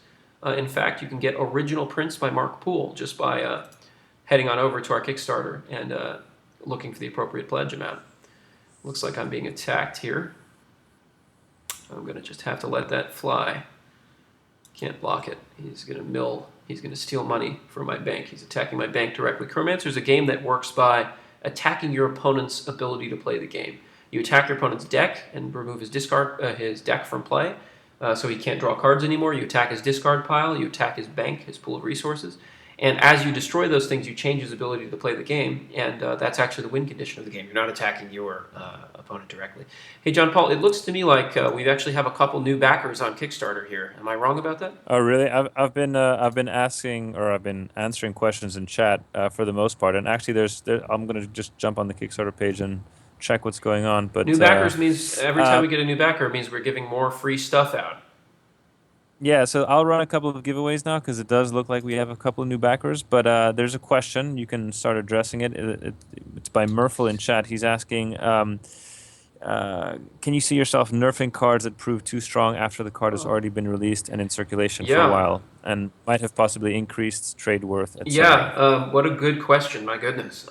In fact, you can get original prints by Mark Poole just by heading on over to our Kickstarter and looking for the appropriate pledge amount. Looks like I'm being attacked here. I'm going to just have to let that fly. Can't block it. He's going to steal money from my bank. He's attacking my bank directly. Chromancer is a game that works by attacking your opponent's ability to play the game. You attack your opponent's deck and remove his deck from play, so he can't draw cards anymore. You attack his discard pile. You attack his bank, his pool of resources. And as you destroy those things, you change his ability to play the game, and that's actually the win condition of the game. You're not attacking your opponent directly. Hey, John Paul, it looks to me like we actually have a couple new backers on Kickstarter here. Am I wrong about that? Oh, really? I've been asking, or I've been answering questions in chat for the most part, and actually, I'm gonna just jump on the Kickstarter page and check what's going on. But new backers means every time we get a new backer, it means we're giving more free stuff out. Yeah, so I'll run a couple of giveaways now because it does look like we have a couple of new backers. But there's a question. You can start addressing it. It's by Murphle in chat. He's asking, can you see yourself nerfing cards that prove too strong after the card has already been released and in circulation for a while and might have possibly increased trade worth, etc.? Yeah, what a good question. My goodness.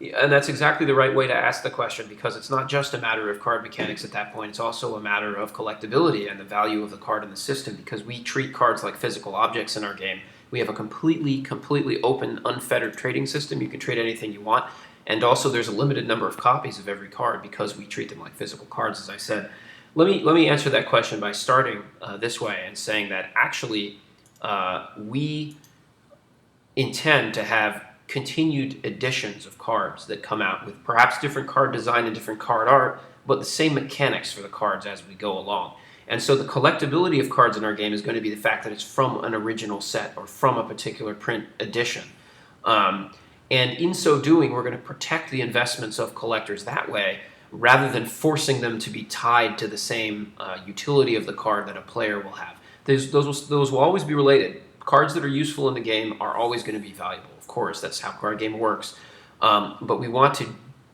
And that's exactly the right way to ask the question, because it's not just a matter of card mechanics at that point. It's also a matter of collectability and the value of the card in the system, because we treat cards like physical objects in our game. We have a completely open, unfettered trading system. You can trade anything you want. And also there's a limited number of copies of every card because we treat them like physical cards, as I said. Let me answer that question by starting this way and saying that actually we intend to have continued editions of cards that come out with perhaps different card design and different card art, but the same mechanics for the cards as we go along. And so the collectability of cards in our game is going to be the fact that it's from an original set or from a particular print edition. And in so doing, we're going to protect the investments of collectors that way, rather than forcing them to be tied to the same utility of the card that a player will have. Those will always be related. Cards that are useful in the game are always going to be valuable. Of course, that's how card game works. But we want to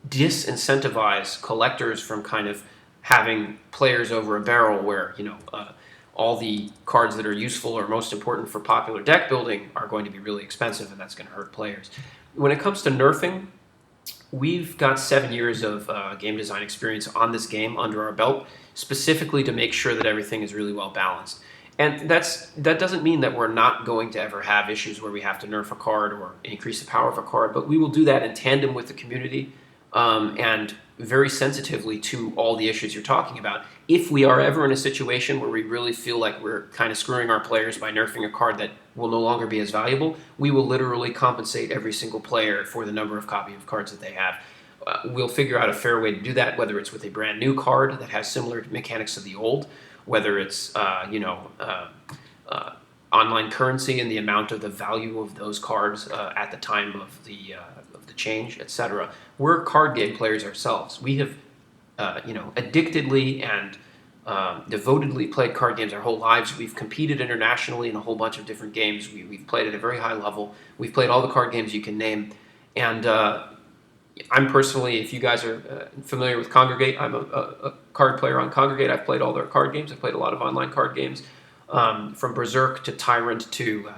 disincentivize collectors from kind of having players over a barrel where, all the cards that are useful or most important for popular deck building are going to be really expensive, and that's going to hurt players. When it comes to nerfing, we've got 7 years of game design experience on this game under our belt, specifically to make sure that everything is really well balanced. And that doesn't mean that we're not going to ever have issues where we have to nerf a card or increase the power of a card, but we will do that in tandem with the community, and very sensitively to all the issues you're talking about. If we are ever in a situation where we really feel like we're kind of screwing our players by nerfing a card that will no longer be as valuable, we will literally compensate every single player for the number of copy of cards that they have. We'll figure out a fair way to do that, whether it's with a brand new card that has similar mechanics to the old, whether it's online currency and the amount of the value of those cards at the time of the change, etc. We're card game players ourselves. We have addictedly and devotedly played card games our whole lives. We've competed internationally in a whole bunch of different games. We've played at a very high level. We've played all the card games you can name, and I'm personally, if you guys are familiar with Congregate, I'm a card player on Congregate. I've played all their card games. I've played a lot of online card games, from Berserk to Tyrant to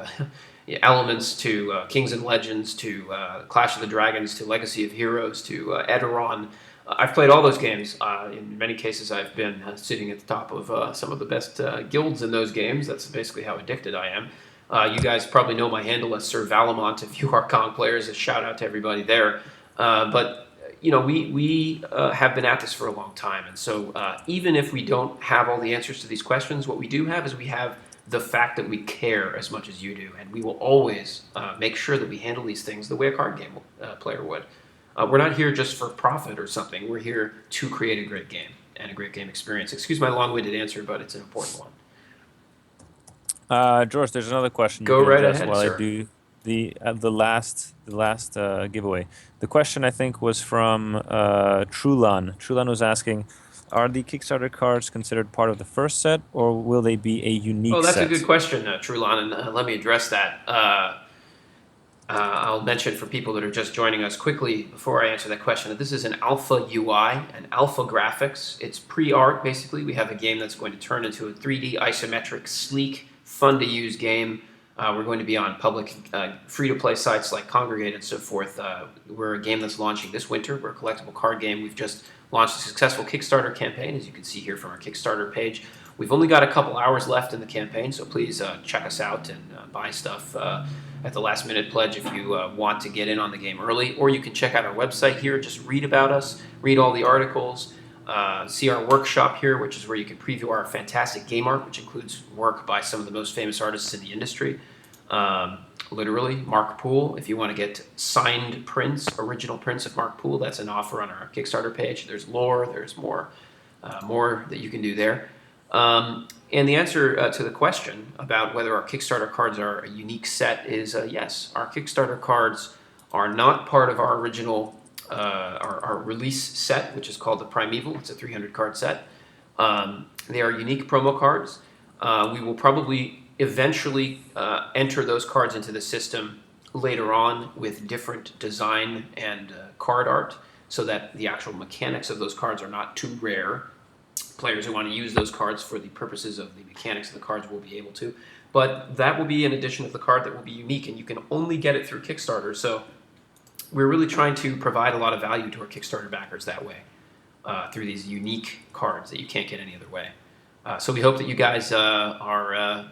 Elements to Kings and Legends to Clash of the Dragons to Legacy of Heroes to Eberron. I've played all those games. In many cases, I've been sitting at the top of some of the best guilds in those games. That's basically how addicted I am. You guys probably know my handle as Sir Valamont if you are Kong players. A shout out to everybody there. But we have been at this for a long time, and so even if we don't have all the answers to these questions, what we do have is we have the fact that we care as much as you do, and we will always make sure that we handle these things the way a card game player would. We're not here just for profit or something. We're here to create a great game and a great game experience. Excuse my long-winded answer, but it's an important one. George, there's another question. Go you can right address ahead, while sir. I do the last giveaway. The question I think was from Trulan. Trulan was asking, are the Kickstarter cards considered part of the first set, or will they be a unique Oh, that's set? a good question, Trulon, and let me address that. I'll mention for people that are just joining us quickly before I answer that question that this is an alpha UI, an alpha graphics. It's pre-art, basically. We have a game that's going to turn into a 3D isometric, sleek, fun-to-use game. We're going to be on public free-to-play sites like Congregate and so forth. We're a game that's launching this winter. We're a collectible card game. We've just launched a successful Kickstarter campaign, as you can see here from our Kickstarter page. We've only got a couple hours left in the campaign, so please check us out and buy stuff at the last minute pledge if you want to get in on the game early. Or you can check out our website here, just read about us, read all the articles, see our workshop here, which is where you can preview our fantastic game art, which includes work by some of the most famous artists in the industry. Literally, Mark Poole. If you want to get signed prints, original prints of Mark Poole, that's an offer on our Kickstarter page. There's lore, there's more that you can do there. And the answer to the question about whether our Kickstarter cards are a unique set is yes. Our Kickstarter cards are not part of our original our release set, which is called the Primeval. It's a 300 card set. They are unique promo cards. We will probably eventually enter those cards into the system later on with different design and card art, so that the actual mechanics of those cards are not too rare. Players who want to use those cards for the purposes of the mechanics of the cards will be able to. But that will be an addition of the card that will be unique, and you can only get it through Kickstarter. So we're really trying to provide a lot of value to our Kickstarter backers that way, through these unique cards that you can't get any other way. So we hope that you guys are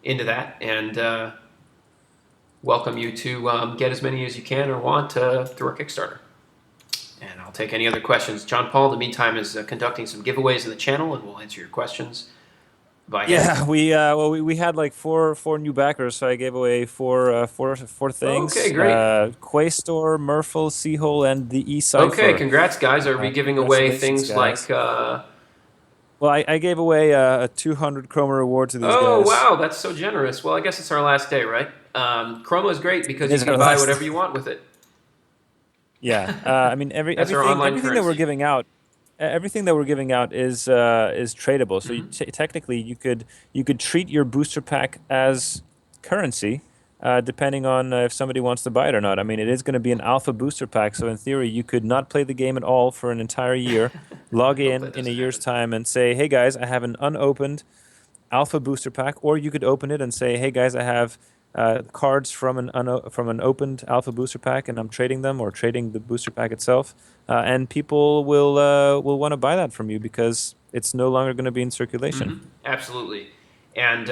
into that, and welcome you to get as many as you can or want through our Kickstarter. And I'll take any other questions. John Paul, in the meantime, is conducting some giveaways in the channel, and we'll answer your questions by hand. Yeah, we had like four new backers, so I gave away four things. Okay, great. Quaestor, Murphle, Seahole, and the E-Cipher. Okay, congrats, guys. Are we giving away things guys. like... Well, I gave away a 200 Chroma reward to these guys. Oh, wow, that's so generous. Well, I guess it's our last day, right? Chroma is great because you can buy whatever you want with it. Yeah, I mean everything that we're giving out, everything that we're giving out is tradable. So technically, you could treat your booster pack as currency, depending on if somebody wants to buy it or not. I mean, it is going to be an alpha booster pack, so in theory, you could not play the game at all for an entire year, log in a year's time, and say, "Hey guys, I have an unopened alpha booster pack," or you could open it and say, "Hey guys, I have cards from an opened alpha booster pack, and I'm trading them or trading the booster pack itself." And people will want to buy that from you because it's no longer going to be in circulation. Absolutely. And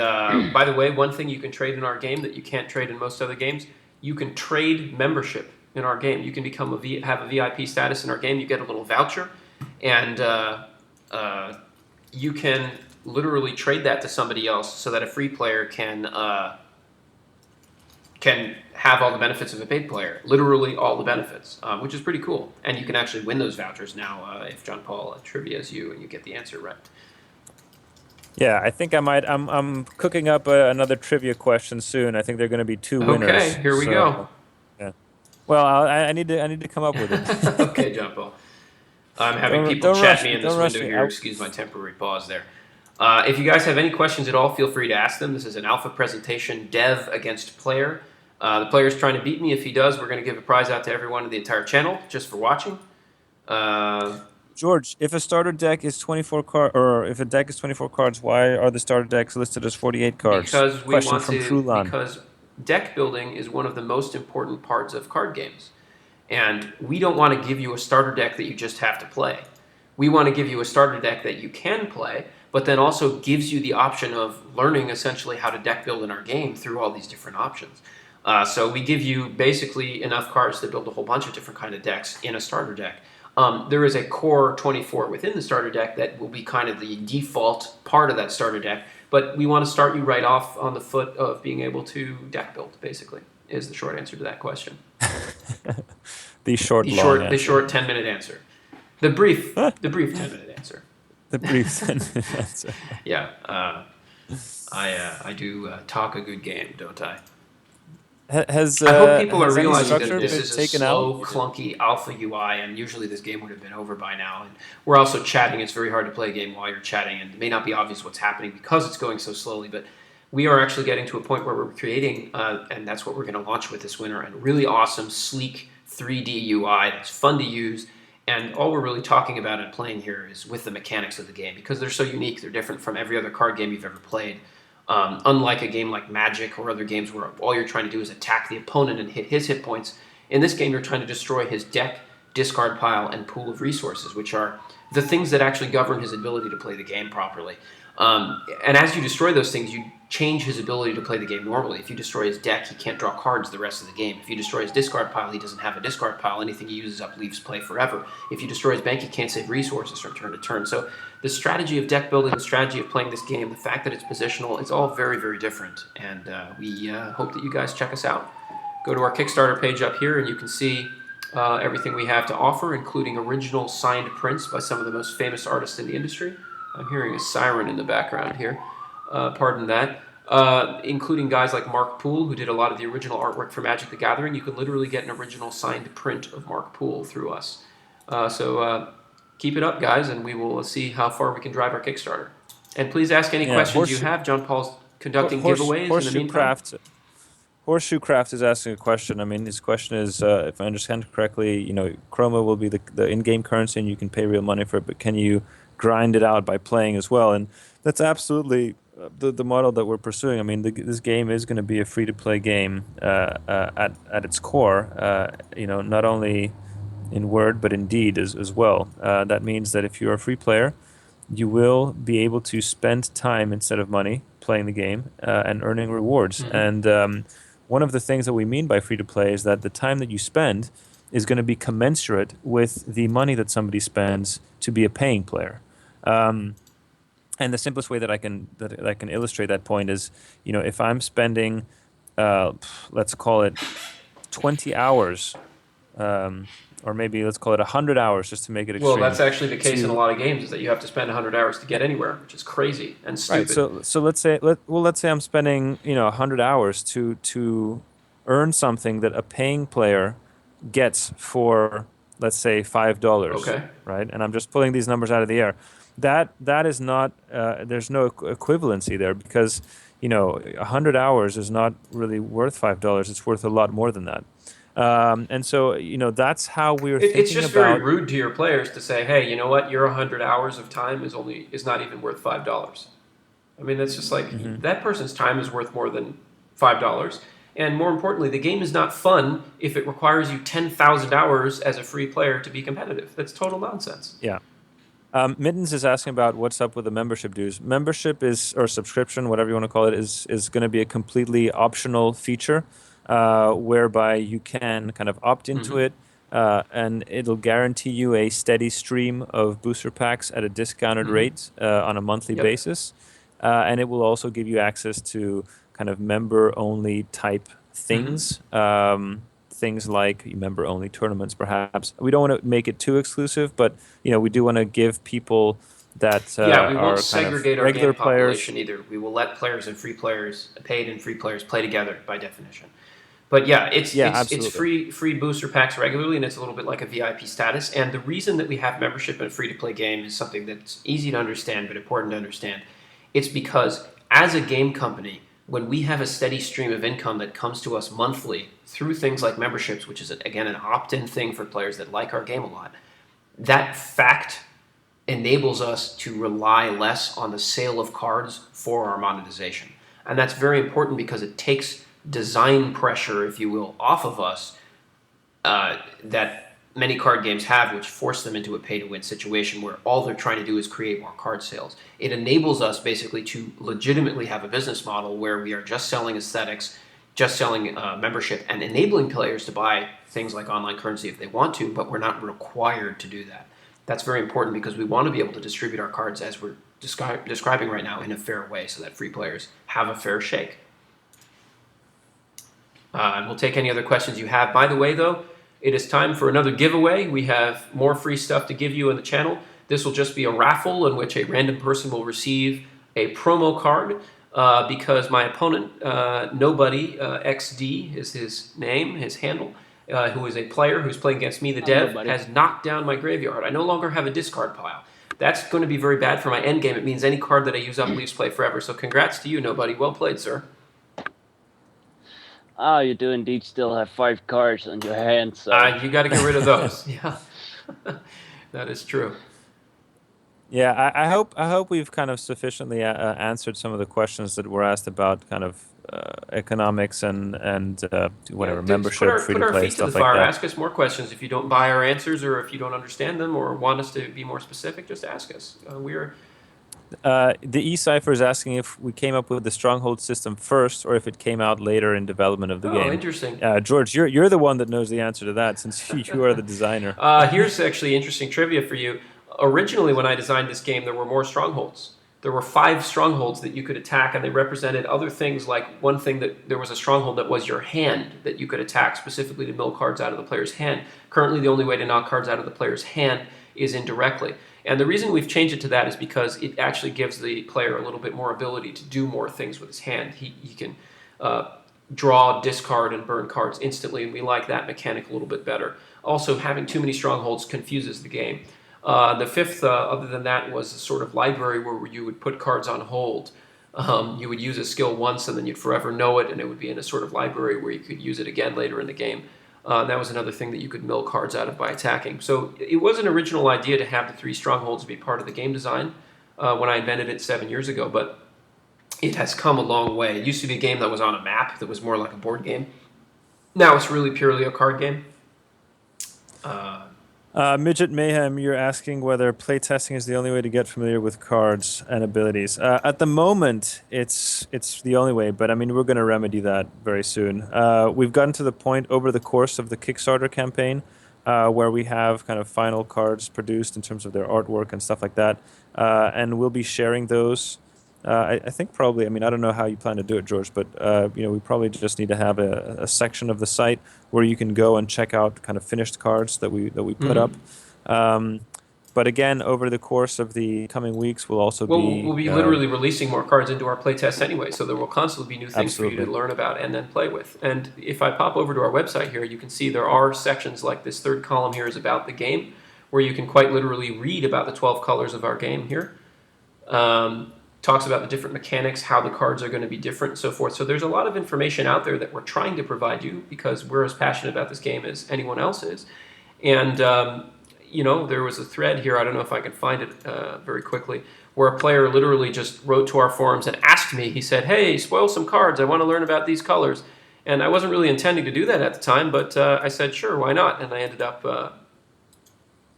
by the way, one thing you can trade in our game that you can't trade in most other games, you can trade membership in our game. You can become have a VIP status in our game. You get a little voucher, and you can literally trade that to somebody else, so that a free player can have all the benefits of a paid player, literally all the benefits, which is pretty cool. And you can actually win those vouchers now if John Paul trivias you and you get the answer right. Yeah, I think I might. I'm cooking up another trivia question soon. I think they're going to be two winners. Okay, here we so, go. Yeah. Well, I need to come up with it. Okay, John Paul. I'm having people don't chat rush me me. in this Don't rush window me. here. Excuse my temporary pause there. If you guys have any questions at all, feel free to ask them. This is an alpha presentation, dev against player. The player's trying to beat me. If he does, we're going to give a prize out to everyone in the entire channel just for watching. George, if a starter deck is 24 card, or if a deck is 24 cards, why are the starter decks listed as 48 cards? Because we Question want from to. Trulan. Because deck building is one of the most important parts of card games, and we don't want to give you a starter deck that you just have to play. We want to give you a starter deck that you can play, but then also gives you the option of learning essentially how to deck build in our game through all these different options. So we give you basically enough cards to build a whole bunch of different kind of decks in a starter deck. There is a core 24 within the starter deck that will be kind of the default part of that starter deck, but we want to start you right off on the foot of being able to deck build, basically, is the short answer to that question. The short 10-minute answer. The brief 10-minute answer. The brief 10-minute answer. Yeah, I do talk a good game, don't I? Has I hope people are has any realizing that structure this been is a taken slow, out? clunky alpha UI, and usually this game would have been over by now. And we're also chatting. It's very hard to play a game while you're chatting, and it may not be obvious what's happening because it's going so slowly. But we are actually getting to a point where we're creating, and that's what we're going to launch with this winter, a really awesome, sleek 3D UI that's fun to use. And all we're really talking about and playing here is with the mechanics of the game, because they're so unique. They're different from every other card game you've ever played. Unlike a game like Magic or other games where all you're trying to do is attack the opponent and hit his hit points, in this game you're trying to destroy his deck, discard pile, and pool of resources, which are the things that actually govern his ability to play the game properly. And as you destroy those things, you change his ability to play the game normally. If you destroy his deck, he can't draw cards the rest of the game. If you destroy his discard pile, he doesn't have a discard pile. Anything he uses up leaves play forever. If you destroy his bank, he can't save resources from turn to turn. So the strategy of deck building, the strategy of playing this game, the fact that it's positional, it's all very, very different. And we hope that you guys check us out. Go to our Kickstarter page up here, and you can see everything we have to offer, including original signed prints by some of the most famous artists in the industry. I'm hearing a siren in the background here. Pardon that. Including guys like Mark Poole, who did a lot of the original artwork for Magic the Gathering. You can literally get an original signed print of Mark Poole through us. So keep it up, guys, and we will see how far we can drive our Kickstarter. And please ask any questions you have. John Paul's conducting giveaways in the meantime. Horseshoe Craft is asking a question. I mean, his question is, if I understand correctly, Chroma will be the in-game currency and you can pay real money for it, but can you grind it out by playing as well? And that's absolutely the model that we're pursuing. I mean, this game is going to be a free-to-play game at its core, not only in word, but in deed as well. That means that if you're a free player, you will be able to spend time instead of money playing the game and earning rewards. Mm-hmm. And one of the things that we mean by free-to-play is that the time that you spend is going to be commensurate with the money that somebody spends to be a paying player. And the simplest way that I can illustrate that point is, if I'm spending, let's call it 20 hours, or maybe let's call it 100 hours just to make it extreme. Well, that's actually the case in a lot of games, is that you have to spend 100 hours to get anywhere, which is crazy and stupid. Right. So let's say I'm spending 100 hours to earn something that a paying player gets for, let's say, $5. Okay. Right, and I'm just pulling these numbers out of the air. That is not. There's no equivalency there, because 100 hours is not really worth $5. It's worth a lot more than that. And so that's how we're thinking about. It's just very rude to your players to say, hey, you know what? Your 100 hours of time is not even worth $5. I mean, that's just like, that person's time is worth more than $5. And more importantly, the game is not fun if it requires you 10,000 hours as a free player to be competitive. That's total nonsense. Yeah. Mittens is asking about what's up with the membership dues. Membership is, or subscription, whatever you want to call it, is going to be a completely optional feature, whereby you can kind of opt into Hmm. it, and it'll guarantee you a steady stream of booster packs at a discounted Hmm. rate on a monthly Yep. basis, and it will also give you access to kind of member-only type Hmm. things. Things like member-only tournaments, perhaps. We don't want to make it too exclusive, but we do want to give people that Yeah, we won't are kind of segregate our regular game players. population either. We will let players and free players, paid and free players, play together by definition. But yeah, it's Yeah, it's it's absolutely. free booster packs regularly, and it's a little bit like a VIP status. And the reason that we have membership in a free to play game is something that's easy to understand but important to understand. It's because as a game company, when we have a steady stream of income that comes to us monthly through things like memberships, which is again an opt-in thing for players that like our game a lot, that fact enables us to rely less on the sale of cards for our monetization. And that's very important because it takes design pressure, if you will, off of us that many card games have, which force them into a pay to win situation where all they're trying to do is create more card sales. It enables us basically to legitimately have a business model where we are just selling aesthetics, just selling membership, and enabling players to buy things like online currency if they want to, but we're not required to do that. That's very important because we want to be able to distribute our cards as we're describing right now in a fair way so that free players have a fair shake. And we'll take any other questions you have. By the way, though, it is time for another giveaway. We have more free stuff to give you on the channel. This will just be a raffle in which a random person will receive a promo card because my opponent, Nobody XD is his name, his handle, who is a player who's playing against me, the Hello, dev, buddy. has knocked down my graveyard. I no longer have a discard pile. That's going to be very bad for my end game. It means any card that I use up leaves play forever. So congrats to you, Nobody. Well played, sir. Ah, you do indeed still have 5 cards on your hand, so You got to get rid of those. Yeah, that is true. Yeah, I hope we've kind of sufficiently answered some of the questions that were asked about kind of economics and Yeah, whatever just membership, free put to our play feet to the stuff like fire. that. Ask us more questions if you don't buy our answers, or if you don't understand them, or want us to be more specific. Just ask us. We're The eCipher is asking if we came up with the stronghold system first, or if it came out later in development of the oh, game. interesting. George, you're the one that knows the answer to that, since you are the designer. Here's actually interesting trivia for you. Originally, when I designed this game, there were more strongholds. There were 5 strongholds that you could attack, and they represented other things. Like one thing that there was a stronghold that was your hand that you could attack specifically to mill cards out of the player's hand. Currently, the only way to knock cards out of the player's hand is indirectly. And the reason we've changed it to that is because it actually gives the player a little bit more ability to do more things with his hand. He can draw, discard, and burn cards instantly, and we like that mechanic a little bit better. Also, having too many strongholds confuses the game. The fifth, other than that, was a sort of library where you would put cards on hold. You would use a skill once, and then you'd forever know it, and it would be in a sort of library where you could use it again later in the game. That was another thing that you could mill cards out of by attacking. So it was an original idea to have the 3 strongholds be part of the game design when I invented it 7 years ago, but it has come a long way. It used to be a game that was on a map that was more like a board game. Now it's really purely a card game. Midget Mayhem, you're asking whether playtesting is the only way to get familiar with cards and abilities. At the moment, it's the only way, but I mean, we're going to remedy that very soon. We've gotten to the point over the course of the Kickstarter campaign where we have kind of final cards produced in terms of their artwork and stuff like that, and we'll be sharing those. I think probably, I mean, I don't know how you plan to do it, George, but we probably just need to have a section of the site where you can go and check out kind of finished cards that we put up. Um, but again, over the course of the coming weeks, we'll also Well, be we'll be literally releasing more cards into our playtest anyway, so there will constantly be new things for you absolutely. to learn about and then play with. And if I pop over to our website here, you can see there are sections like this third column here is about the game, where you can quite literally read about the 12 colors of our game here. Talks about the different mechanics, how the cards are going to be different, and so forth. So there's a lot of information out there that we're trying to provide you because we're as passionate about this game as anyone else is. And there was a thread here, I don't know if I can find it very quickly, where a player literally just wrote to our forums and asked me, he said, hey, spoil some cards, I want to learn about these colors. And I wasn't really intending to do that at the time, but I said, sure, why not? And I ended up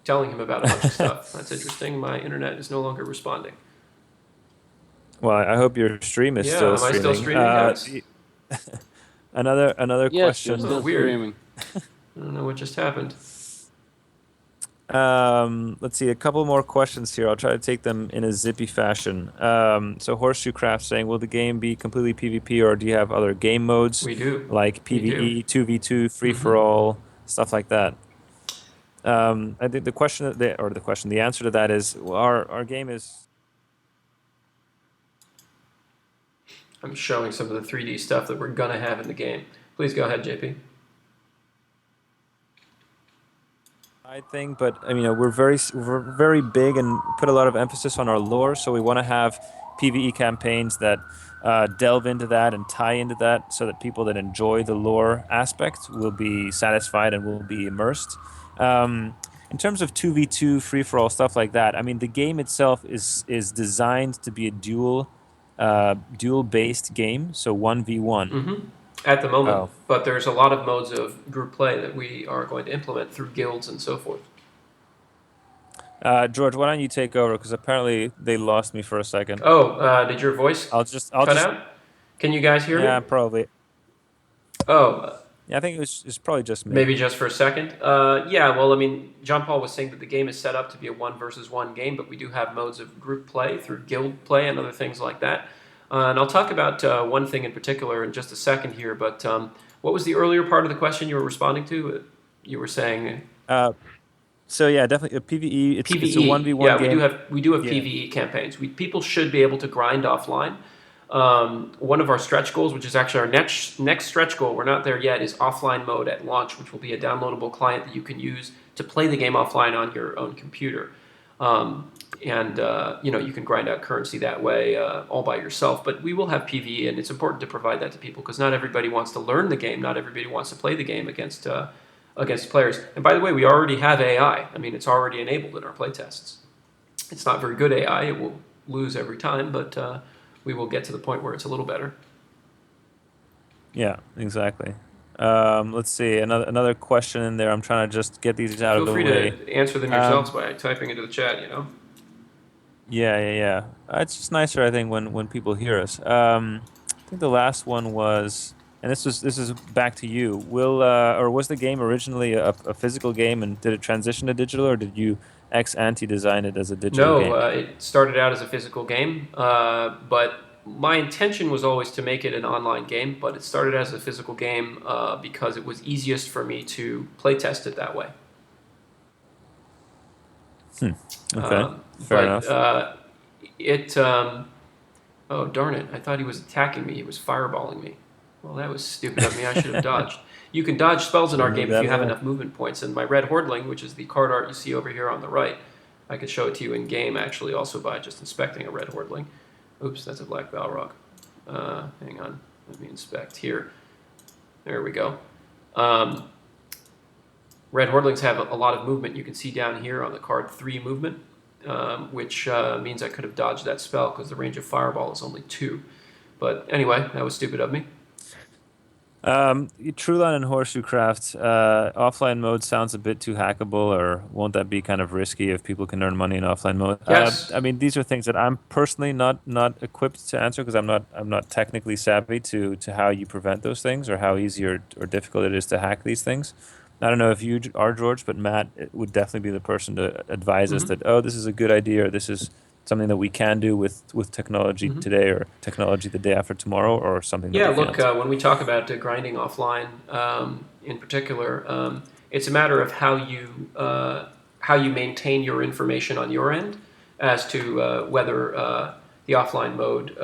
telling him about a bunch of stuff. That's interesting. My internet is no longer responding. Well, I hope your stream is Yeah, still am I still streaming. streaming, guys? Another Yes, you're question. Oh, still weird. streaming. I don't know what just happened. Let's see, a couple more questions here. I'll try to take them in a zippy fashion. So Horseshoe Craft saying, will the game be completely PvP, or do you have other game modes We do. like We do. PvE, 2v2, free for all, stuff like that? I think the answer to that is, well, our game is. I'm showing some of the 3D stuff that we're gonna have in the game. Please go ahead, JP. Side thing, but I mean, we're very big and put a lot of emphasis on our lore, so we want to have PvE campaigns that delve into that and tie into that, so that people that enjoy the lore aspect will be satisfied and will be immersed. In terms of 2v2 free for all stuff like that, I mean, the game itself is designed to be a duel based game, so 1v1. At the moment, Oh. but there's a lot of modes of group play that we are going to implement through guilds and so forth. George, why don't you take over? Because apparently they lost me for a second. Oh, did your voice I'll cut just, out? Can you guys hear yeah, me? probably. Oh, Yeah, I think it's probably just me. maybe just for a second. Yeah, well, I mean, John Paul was saying that the game is set up to be a 1 versus 1 game, but we do have modes of group play through guild play and other things like that. And I'll talk about one thing in particular in just a second here, but what was the earlier part of the question you were responding to? You were saying So yeah, definitely a PvE. It's a PVE. 1v1 Yeah, game. we do have Yeah. PVE campaigns. People should be able to grind offline. One of our stretch goals, which is actually our next stretch goal, we're not there yet, is offline mode at launch, which will be a downloadable client that you can use to play the game offline on your own computer. You can grind out currency that way all by yourself. But we will have PVE, and it's important to provide that to people because not everybody wants to learn the game. Not everybody wants to play the game against players. And by the way, we already have AI. I mean, it's already enabled in our playtests. It's not very good AI. It will lose every time, but we will get to the point where it's a little better. Yeah, exactly. Let's see, another question in there. I'm trying to just get these out Feel of the free way. to answer them yourselves by typing into the chat, you know. Yeah. It's just nicer, I think, when people hear us. I think the last one was, and this is back to you. Or was the game originally a physical game, and did it transition to digital, or did you ex ante design it as a digital No, game? it started out as a physical game, but my intention was always to make it an online game, but it started as a physical game because it was easiest for me to play test it that way. Okay, fair enough. Oh, darn it. I thought he was attacking me. He was fireballing me. Well, that was stupid of me. I should have dodged. You can dodge spells in our game if you have enough movement points. And my red Hordling, which is the card art you see over here on the right, I could show it to you in game, actually, also by just inspecting a red Hordling. Oops, that's a black Balrog. Hang on. Let me inspect here. There we go. Red Hordlings have a lot of movement. You can see down here on the card 3 movement, which means I could have dodged that spell because the range of Fireball is only 2. But anyway, that was stupid of me. Trueline and Horseshoe Craft, offline mode sounds a bit too hackable, or won't that be kind of risky if people can earn money in offline mode? Yes. I mean, these are things that I'm personally not equipped to answer because I'm not technically savvy to how you prevent those things or how easy or difficult it is to hack these things. I don't know if you are, George, but Matt would definitely be the person to advise us that, oh, this is a good idea, or this is something that we can do with technology today, or technology the day after tomorrow, or something that we Look, can't. when we talk about grinding offline in particular, it's a matter of how you maintain your information on your end as to whether the offline mode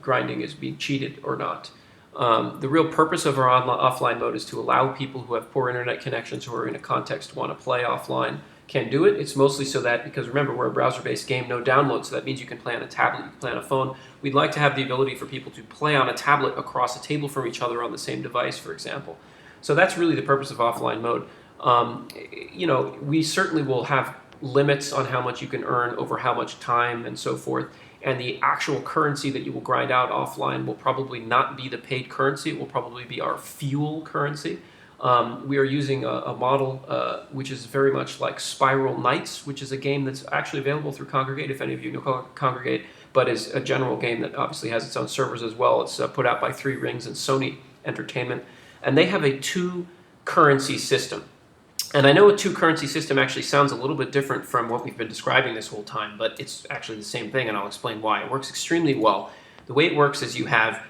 grinding is being cheated or not. The real purpose of our offline mode is to allow people who have poor internet connections who are in a context want to play offline can do it. It's mostly so that, because remember, we're a browser-based game, no download, so that means you can play on a tablet, you can play on a phone. We'd like to have the ability for people to play on a tablet across a table from each other on the same device, for example. So that's really the purpose of offline mode. We certainly will have limits on how much you can earn over how much time and so forth. And the actual currency that you will grind out offline will probably not be the paid currency. It will probably be our fuel currency. We are using a model which is very much like Spiral Knights, which is a game that's actually available through Congregate, if any of you know Congregate, but is a general game that obviously has its own servers as well. It's put out by Three Rings and Sony Entertainment, and they have a two-currency system. And I know a two-currency system actually sounds a little bit different from what we've been describing this whole time, but it's actually the same thing, and I'll explain why. It works extremely well. The way it works is you have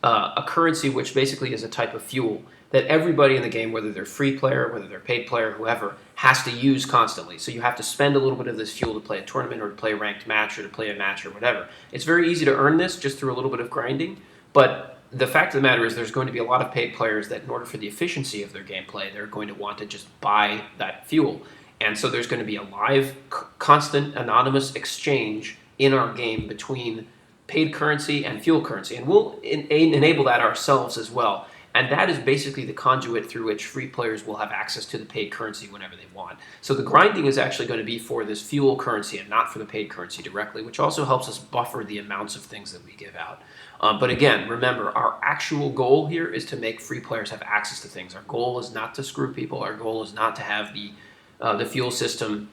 a currency which basically is a type of fuel that everybody in the game, whether they're free player, whether they're paid player, whoever, has to use constantly. So you have to spend a little bit of this fuel to play a tournament or to play a ranked match or to play a match or whatever. It's very easy to earn this just through a little bit of grinding, but the fact of the matter is there's going to be a lot of paid players that in order for the efficiency of their gameplay, they're going to want to just buy that fuel. And so there's going to be a live, constant, anonymous exchange in our game between paid currency and fuel currency. And we'll enable that ourselves as well. And that is basically the conduit through which free players will have access to the paid currency whenever they want. So the grinding is actually going to be for this fuel currency and not for the paid currency directly, which also helps us buffer the amounts of things that we give out. But again, remember, our actual goal here is to make free players have access to things. Our goal is not to screw people. Our goal is not to have the fuel system,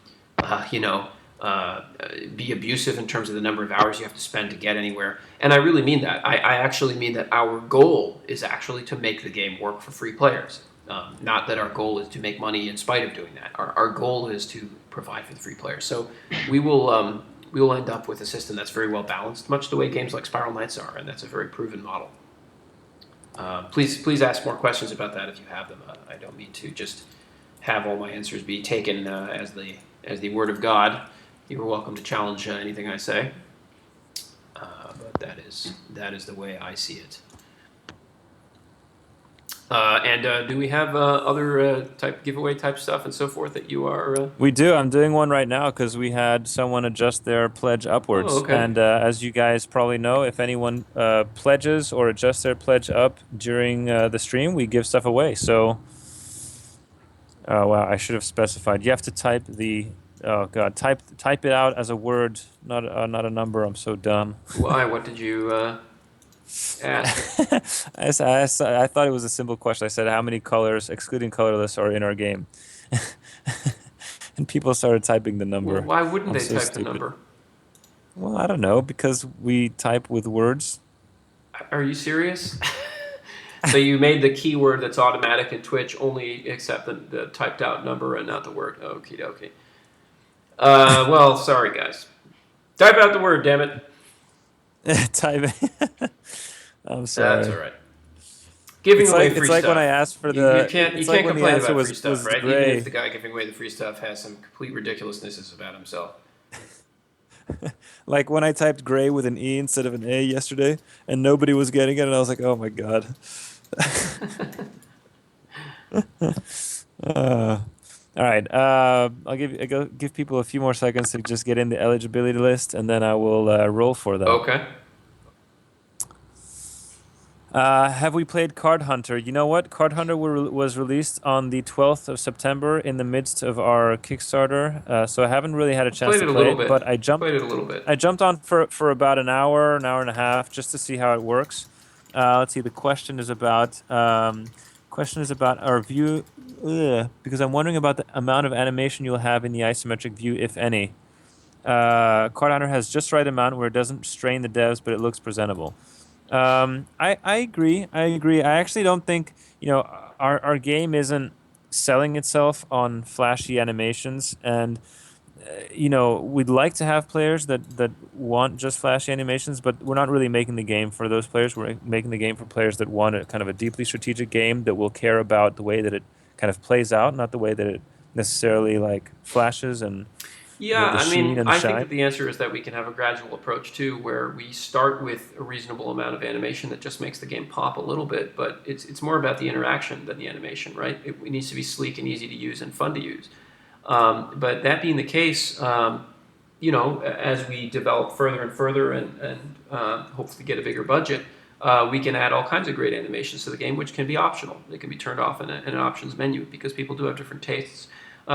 be abusive in terms of the number of hours you have to spend to get anywhere. And I really mean that. I actually mean that our goal is actually to make the game work for free players. Not that our goal is to make money in spite of doing that. Our goal is to provide for the free players. So we will end up with a system that's very well balanced, much the way games like Spiral Knights are, and that's a very proven model. Please ask more questions about that if you have them. I don't mean to just have all my answers be taken as the word of God. You are welcome to challenge anything I say, but that is the way I see it. And do we have other type giveaway type stuff and so forth that you are? We do. I'm doing one right now because we had someone adjust their pledge upwards. Oh, okay. And as you guys probably know, if anyone pledges or adjusts their pledge up during the stream, we give stuff away. So, wow, I should have specified. You have to type the. Oh God, type it out as a word, not a number. I'm so dumb. Why? What did you ask? I thought it was a simple question. I said, how many colors, excluding colorless, are in our game? And people started typing the number. Well, why wouldn't I'm they so type stupid. the number? Well, I don't know, because we type with words. Are you serious? So you made the keyword that's automatic in Twitch only accept the typed out number and not the word. Okie dokie. Well, sorry guys. Type out the word, damn it. Type. I'm sorry. That's all right. Giving away free it's like stuff. when I asked for the. You can't it's like when the complain answer about free stuff, right? gray. Even if the guy giving away the free stuff has some complete ridiculousnesses about himself. Like when I typed gray with an E instead of an A yesterday, and nobody was getting it, and I was like, oh my God. All right. I'll give people a few more seconds to just get in the eligibility list, and then I will roll for them. Okay. Have we played Card Hunter? You know what? Card Hunter was released on the 12th of September in the midst of our Kickstarter, so I haven't really had a chance to play it. But I jumped. Played it a little bit. I jumped on for about an hour and a half, just to see how it works. Let's see. The question is about our view. Because I'm wondering about the amount of animation you'll have in the isometric view, if any. Card Hunter has just right amount where it doesn't strain the devs, but it looks presentable. I agree. I actually don't think, our game isn't selling itself on flashy animations, and we'd like to have players that want just flashy animations, but we're not really making the game for those players. We're making the game for players that want a kind of a deeply strategic game that will care about the way that it kind of plays out, not the way that it necessarily like flashes and Yeah, the I sheen mean, and the I think shine. that the answer is that we can have a gradual approach too, where we start with a reasonable amount of animation that just makes the game pop a little bit, but it's more about the interaction than the animation, right? It needs to be sleek and easy to use and fun to use. But that being the case, as we develop further and further and hopefully get a bigger budget, we can add all kinds of great animations to the game, which can be optional. They can be turned off in an options menu because people do have different tastes.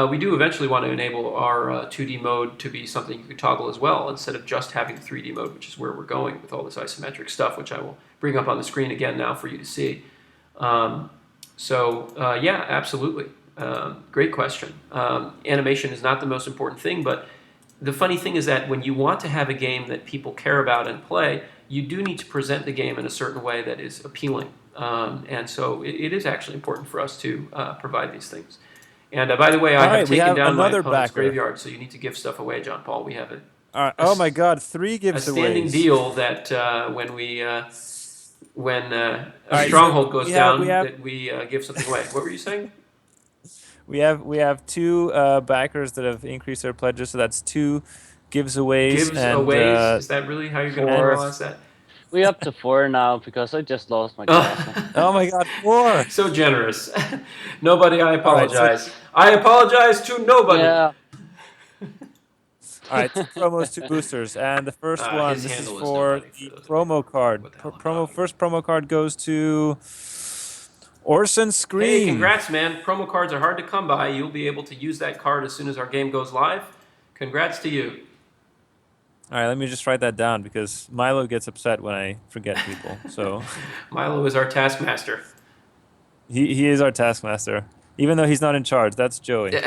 We do eventually want to enable our 2D mode to be something you can toggle as well, instead of just having the 3D mode, which is where we're going with all this isometric stuff, which I will bring up on the screen again now for you to see. So yeah, absolutely. Great question. Animation is not the most important thing, but the funny thing is that when you want to have a game that people care about and play, you do need to present the game in a certain way that is appealing. And so it is actually important for us to provide these things. And by the way, I All have right, we taken have down my another opponent's backer. graveyard, so you need to give stuff away, John Paul. We have All right. a Oh my God, 3 a standing giveaways. deal that when a right, stronghold so goes we down, have that we give something away. What were you saying? we have 2 backers that have increased their pledges, so that's 2 giveaways Gives and aways? Is that really how you're going to and 4. moralize that? We up to 4 now because I just lost my castle. oh my God, 4. So generous. Nobody, I All right, so apologize. I apologize to nobody. Yeah. all right, 2 promos, 2 boosters, and the first one, His this is handle is for nobody, for the those of you promo who card. what the hell I'm talking about. First promo card goes to Orson Hey, Scream. congrats, man. Promo cards are hard to come by. You'll be able to use that card as soon as our game goes live. Congrats to you. All right, let me just write that down because Milo gets upset when I forget people. So Milo is our taskmaster. he is our taskmaster, even though he's not in charge. That's Joey. All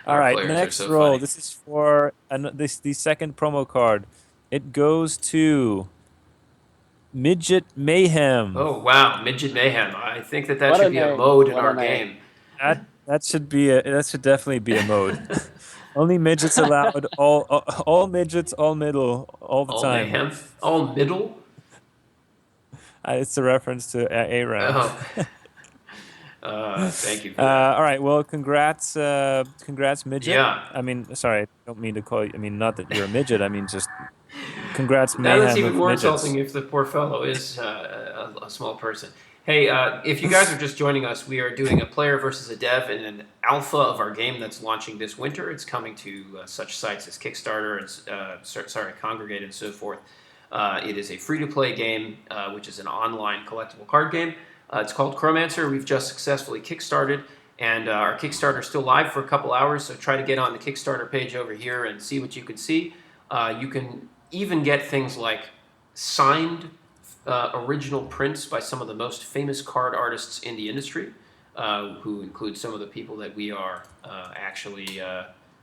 Our right, players next are so roll. funny. This is for the second promo card. It goes to Midget Mayhem. Oh, wow. Midget Mayhem. I think that What should a be a name. mode in What a our name. game. That should definitely be a mode. Only midgets allowed. All midgets, all middle, all the All time. mayhem? All middle? It's a reference to Aram. Oh. Thank you for that. All right. Well, congrats, midget. Yeah. I mean, sorry, I don't mean to call you. I mean, not that you're a midget. I mean, just congrats, Now that's mayhem even of more midgets. insulting if the poor fellow is a small person. Hey, if you guys are just joining us, we are doing a player versus a dev in an alpha of our game that's launching this winter. It's coming to such sites as Kickstarter and Congregate and so forth. It is a free-to-play game, which is an online collectible card game. It's called Chromancer. We've just successfully kickstarted, and our Kickstarter is still live for a couple hours, so try to get on the Kickstarter page over here and see what you can see. You can even get things like signed original prints by some of the most famous card artists in the industry, who include some of the people that we are actually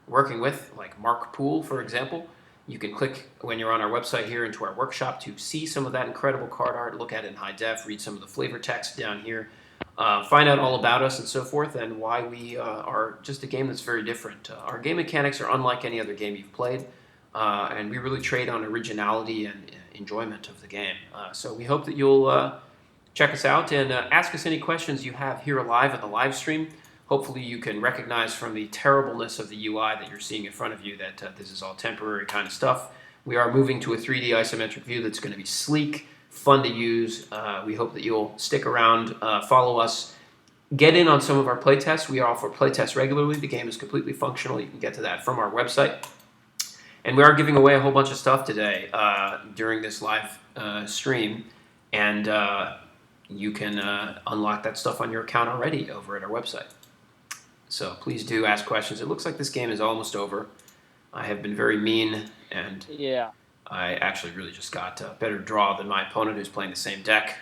working with, like Mark Poole, for example. You can click when you're on our website here into our workshop to see some of that incredible card art, look at it in high def, read some of the flavor text down here, find out all about us and so forth, and why we are just a game that's very different. Our game mechanics are unlike any other game you've played, and we really trade on originality and enjoyment of the game. So we hope that you'll check us out and ask us any questions you have here live on the live stream. Hopefully you can recognize from the terribleness of the UI that you're seeing in front of you that this is all temporary kind of stuff. We are moving to a 3D isometric view that's going to be sleek, fun to use. We hope that you'll stick around, follow us, get in on some of our playtests. We offer playtests regularly. The game is completely functional. You can get to that from our website. And we are giving away a whole bunch of stuff today during this live stream. And you can unlock that stuff on your account already over at our website. So please do ask questions. It looks like this game is almost over. I have been very mean, and Yeah. I actually really just got a better draw than my opponent who's playing the same deck.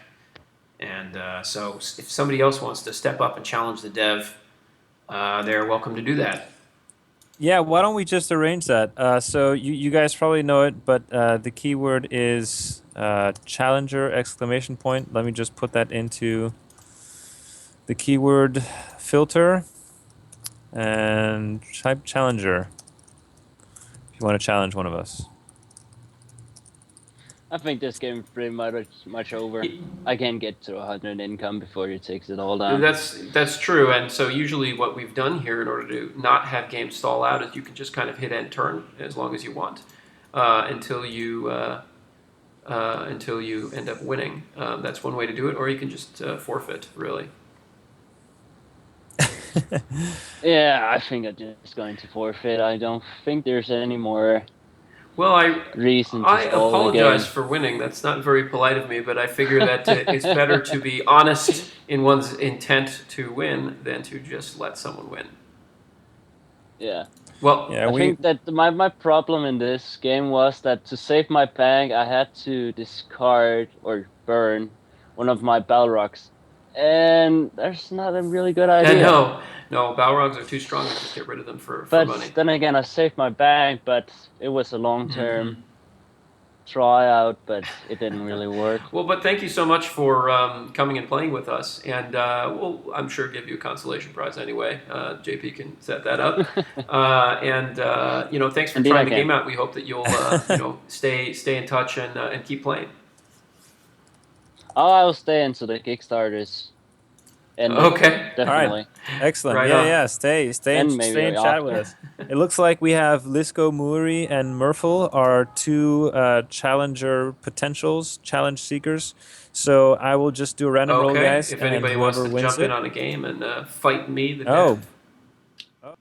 And so if somebody else wants to step up and challenge the dev, they're welcome to do that. Yeah, why don't we just arrange that? So you guys probably know it, but the keyword is challenger exclamation point. Let me just put that into the keyword filter and type challenger if you want to challenge one of us. I think this game is pretty much over. I can get to 100 income before he takes it all down. That's true, and so usually what we've done here in order to not have games stall out is you can just kind of hit end turn as long as you want until you end up winning. That's one way to do it, or you can just forfeit, really. Yeah, I think I'm just going to forfeit. I don't think there's any more Well, reason to I stall the apologize game. for winning. That's not very polite of me, but I figure that it's better to be honest in one's intent to win than to just let someone win. Yeah. Well, Yeah, I think that my problem in this game was that to save my bank, I had to discard or burn one of my Balrogs. and there's not a really good And idea. no, Balrogs are too strong to just get rid of them for But money. then again, I saved my bag, but it was a long-term tryout, but it didn't really work. Well, but thank you so much for coming and playing with us, and we'll, I'm sure, give you a consolation prize anyway. JP can set that up, and thanks for Indeed, trying I the can. game out. We hope that you'll stay in touch and keep playing. Oh, I will stay into the Kickstarters. And Okay. definitely. Excellent. Right yeah, on. yeah. Stay And maybe in chat with after. us. It looks like we have Lisco Muri and Murphle are two challenger potentials, challenge seekers. So I will just do a random roll, Okay. guys, If and anybody wants whoever to wins jump in it. on a game and fight me, the Oh. dev.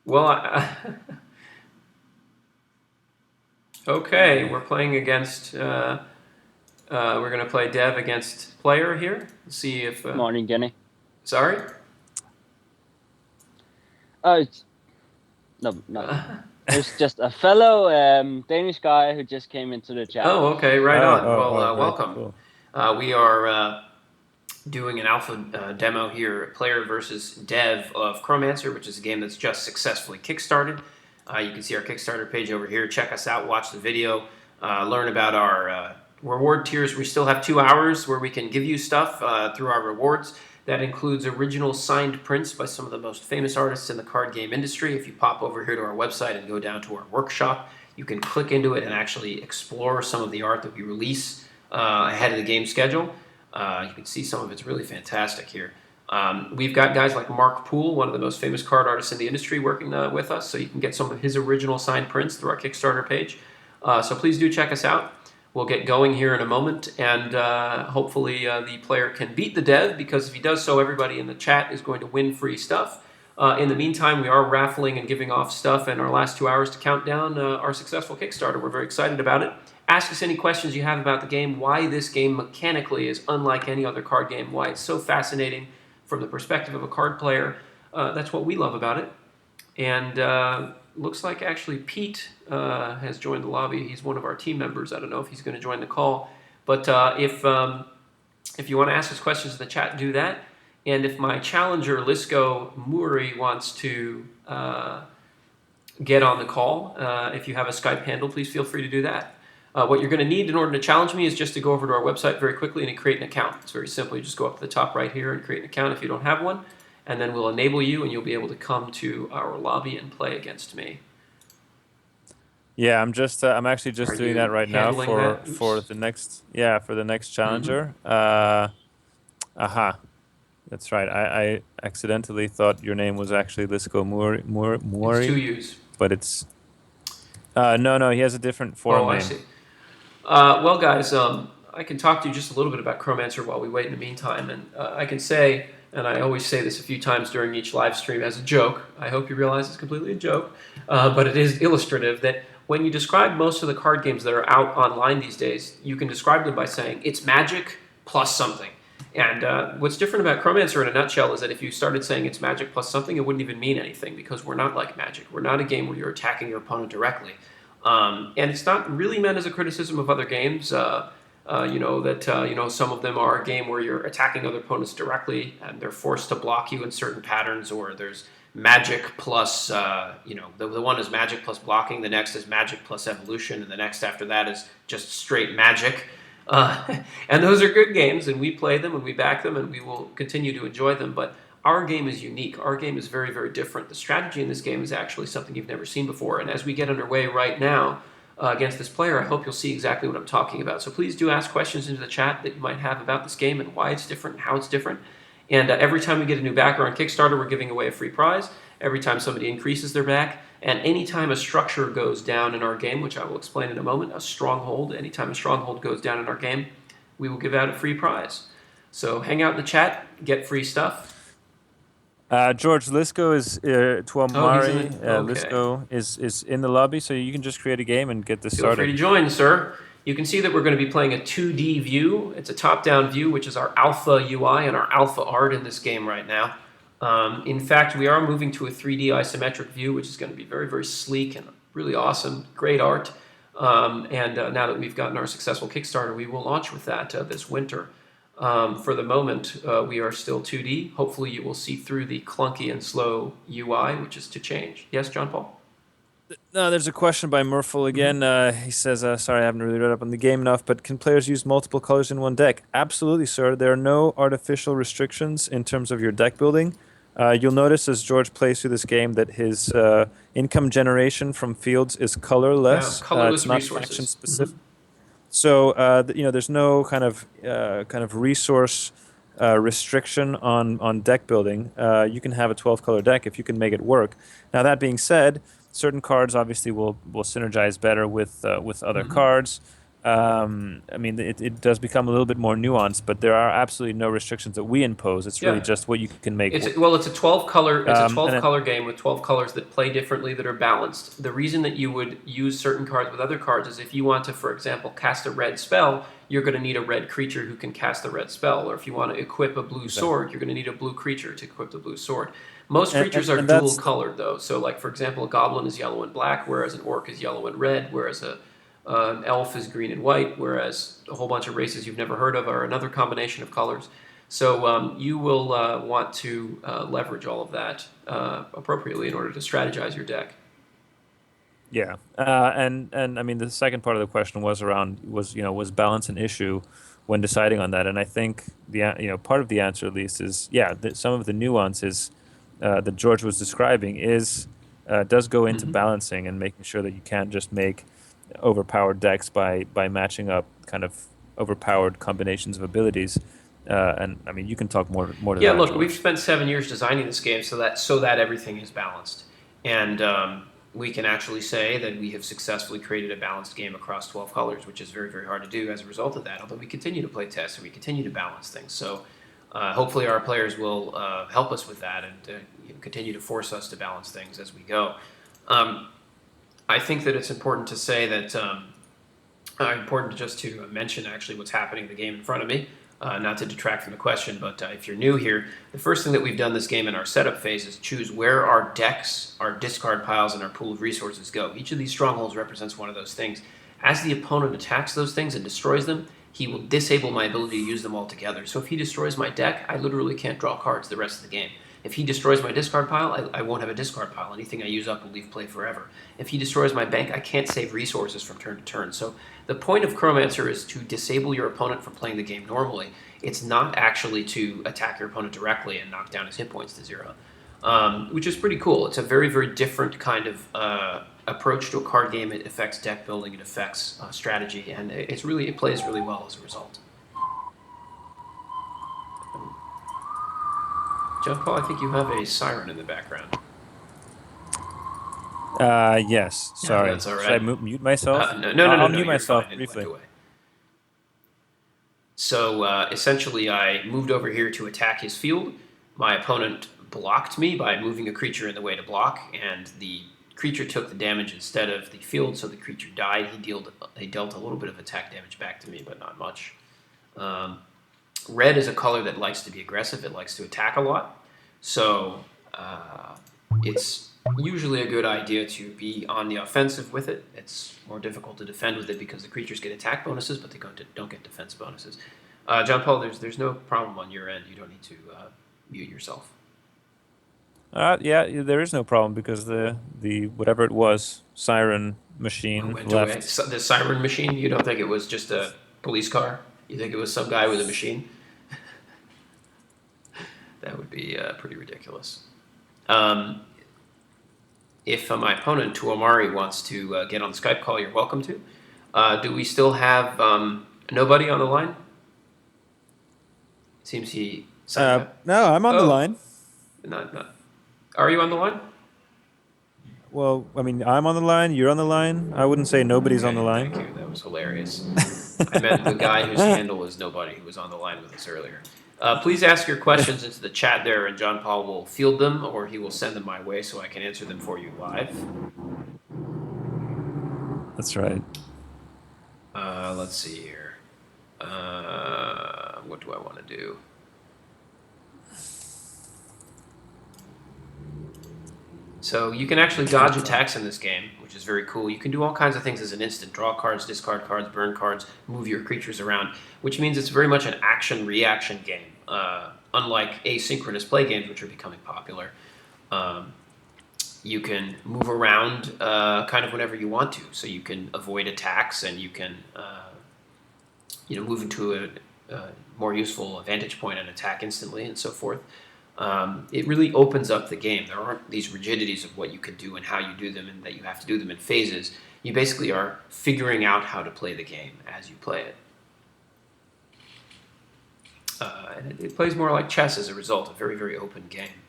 Well, okay, we're playing against. We're going to play dev against player here. See if. Morning, Jenny. Sorry. Oh, it's nothing. There's just a fellow Danish guy who just came into the chat. Oh, okay, right on. Well, Right, welcome. cool. We are doing an alpha demo here, player versus dev of Chromancer, which is a game that's just successfully kickstarted. You can see our Kickstarter page over here. Check us out, watch the video, learn about our reward tiers. We still have 2 hours where we can give you stuff through our rewards. That includes original signed prints by some of the most famous artists in the card game industry. If you pop over here to our website and go down to our workshop, you can click into it and actually explore some of the art that we release ahead of the game schedule. You can see some of it's really fantastic here. We've got guys like Mark Poole, one of the most famous card artists in the industry, working with us, so you can get some of his original signed prints through our Kickstarter page. So please do check us out. We'll get going here in a moment, and hopefully the player can beat the dev, because if he does so, everybody in the chat is going to win free stuff. In the meantime, we are raffling and giving off stuff in our last 2 hours to count down our successful Kickstarter. We're very excited about it. Ask us any questions you have about the game, why this game mechanically is unlike any other card game, why it's so fascinating from the perspective of a card player. That's what we love about it. And looks like actually Pete has joined the lobby. He's one of our team members. I don't know if he's going to join the call. But if you want to ask us questions in the chat, do that. And if my challenger, Lisco Muri, wants to get on the call, if you have a Skype handle, please feel free to do that. What you're going to need in order to challenge me is just to go over to our website very quickly and create an account. It's very simple. You just go up to the top right here and create an account if you don't have one. And then we'll enable you, and you'll be able to come to our lobby and play against me. Yeah, I'm actually just Are doing you that right now handling that? for Oops. the next challenger. Aha. That's right. I accidentally thought your name was actually Lisco Muri. It's 2 U's. But it's no, he has a different forum Oh, I name. see. Well, guys, I can talk to you just a little bit about Chromancer while we wait in the meantime. And I can say, and I always say this a few times during each live stream as a joke, I hope you realize it's completely a joke, but it is illustrative that when you describe most of the card games that are out online these days, you can describe them by saying it's Magic plus something. And what's different about Chromancer in a nutshell is that if you started saying it's Magic plus something, it wouldn't even mean anything, because we're not like Magic. We're not a game where you're attacking your opponent directly. And it's not really meant as a criticism of other games. Some of them are a game where you're attacking other opponents directly and they're forced to block you in certain patterns, or there's magic plus, the one is magic plus blocking, the next is magic plus evolution, and the next after that is just straight magic. And those are good games, and we play them and we back them, and we will continue to enjoy them. But our game is unique. Our game is very, very different. The strategy in this game is actually something you've never seen before. And as we get underway right now against this player, I hope you'll see exactly what I'm talking about. So please do ask questions into the chat that you might have about this game and why it's different and how it's different. And every time we get a new backer on Kickstarter, we're giving away a free prize. Every time somebody increases their back, and anytime a structure goes down in our game, which I will explain in a moment, a stronghold, anytime a stronghold goes down in our game, we will give out a free prize. So hang out in the chat, get free stuff. George, Lisco is Tuamari. Okay. Lisco is in the lobby, so you can just create a game and get this Feel started. free to join, sir. You can see that we're going to be playing a 2D view. It's a top-down view, which is our alpha UI and our alpha art in this game right now. In fact, we are moving to a 3D isometric view, which is going to be very, very sleek and really awesome. Great art. And now that we've gotten our successful Kickstarter, we will launch with that this winter. For the moment, we are still 2D. Hopefully, you will see through the clunky and slow UI, which is to change. Yes, John Paul? No, there's a question by Murphle again. He says, "Sorry, I haven't really read up on the game enough, but can players use multiple colors in one deck?" Absolutely, sir. There are no artificial restrictions in terms of your deck building. You'll notice as George plays through this game that his income generation from fields is Yeah, colorless. It's colorless not faction resources. specific. So there's no kind of resource restriction on deck building. You can have a 12 color deck if you can make it work. Now that being said, certain cards obviously will synergize better with other cards. I mean, it does become a little bit more nuanced, but there are absolutely no restrictions that we impose. It's really Yeah. just what you can make work. It's a 12 color And then, game with 12 colors that play differently, that are balanced. The reason that you would use certain cards with other cards is if you want to, for example, cast a red spell, you're going to need a red creature who can cast the red spell. Or if you want to equip a blue sword, you're going to need a blue creature to equip the blue sword. Most creatures are and dual that's colored though. So like for example, a goblin is yellow and black, whereas an orc is yellow and red, whereas an elf is green and white, whereas a whole bunch of races you've never heard of are another combination of colors. So you will want to leverage all of that appropriately in order to strategize your deck. Yeah, and I mean the second part of the question was around was balance an issue when deciding on that, and I think part of the answer at least is that some of the nuances that George was describing does go into Mm-hmm. balancing and making sure that you can't just make overpowered decks by matching up kind of overpowered combinations of abilities, and I mean you can talk more to Yeah, that, look, we've George. spent 7 years designing this game so that everything is balanced, and we can actually say that we have successfully created a balanced game across 12 colors, which is very very hard to do as a result of that. Although we continue to play tests and we continue to balance things, so hopefully our players will help us with that and continue to force us to balance things as we go. Um, I think that it's important to say that important just to mention actually what's happening in the game in front of me. Not to detract from the question, but if you're new here, the first thing that we've done this game in our setup phase is choose where our decks, our discard piles, and our pool of resources go. Each of these strongholds represents one of those things. As the opponent attacks those things and destroys them, he will disable my ability to use them all together. So if he destroys my deck, I literally can't draw cards the rest of the game. If he destroys my discard pile, I won't have a discard pile. Anything I use up will leave play forever. If he destroys my bank, I can't save resources from turn to turn. So the point of Chromancer is to disable your opponent from playing the game normally. It's not actually to attack your opponent directly and knock down his hit points to zero, which is pretty cool. It's a very, very different kind of approach to a card game. It affects deck building, it affects strategy, and it plays really well as a result. John Paul, I think you have a siren in the background. Yes. Yeah, Sorry. that's all Should I right. mute myself? No. I'll No, mute you're myself fine. It went briefly. away. So essentially, I moved over here to attack his field. My opponent blocked me by moving a creature in the way to block, and the creature took the damage instead of the field, so the creature died. He dealt a little bit of attack damage back to me, but not much. Um, Red is a color that likes to be aggressive. It likes to attack a lot. So it's usually a good idea to be on the offensive with it. It's more difficult to defend with it because the creatures get attack bonuses, but they don't get defense bonuses. John Paul, there's no problem on your end. You don't need to mute yourself. Yeah, there is no problem because the whatever it was, siren machine Went away. left. So the siren machine. You don't think it was just a police car? You think it was some guy with a machine? That would be pretty ridiculous. If my opponent, Tuomari, wants to get on the Skype call, you're welcome to. Do we still have nobody on the line? Seems he signed up. No, I'm on the Oh, line. not. Are you on the line? Well, I mean, I'm on the line. You're on the line. I wouldn't say nobody's on Okay, the thank line. you. That was hilarious. I meant the guy whose handle is nobody who was on the line with us earlier. Please ask your questions into the chat there, and John Paul will field them, or he will send them my way so I can answer them for you live. That's right. Let's see here. What do I want to do? So you can actually dodge attacks in this game, which is very cool. You can do all kinds of things as an instant. Draw cards, discard cards, burn cards, move your creatures around, which means it's very much an action-reaction game, unlike asynchronous play games, which are becoming popular. You can move around kind of whenever you want to. So you can avoid attacks, and you can move into a more useful vantage point and attack instantly and so forth. It really opens up the game. There aren't these rigidities of what you can do and how you do them, and that you have to do them in phases. You basically are figuring out how to play the game as you play it. And it plays more like chess as a result, a very, very open game.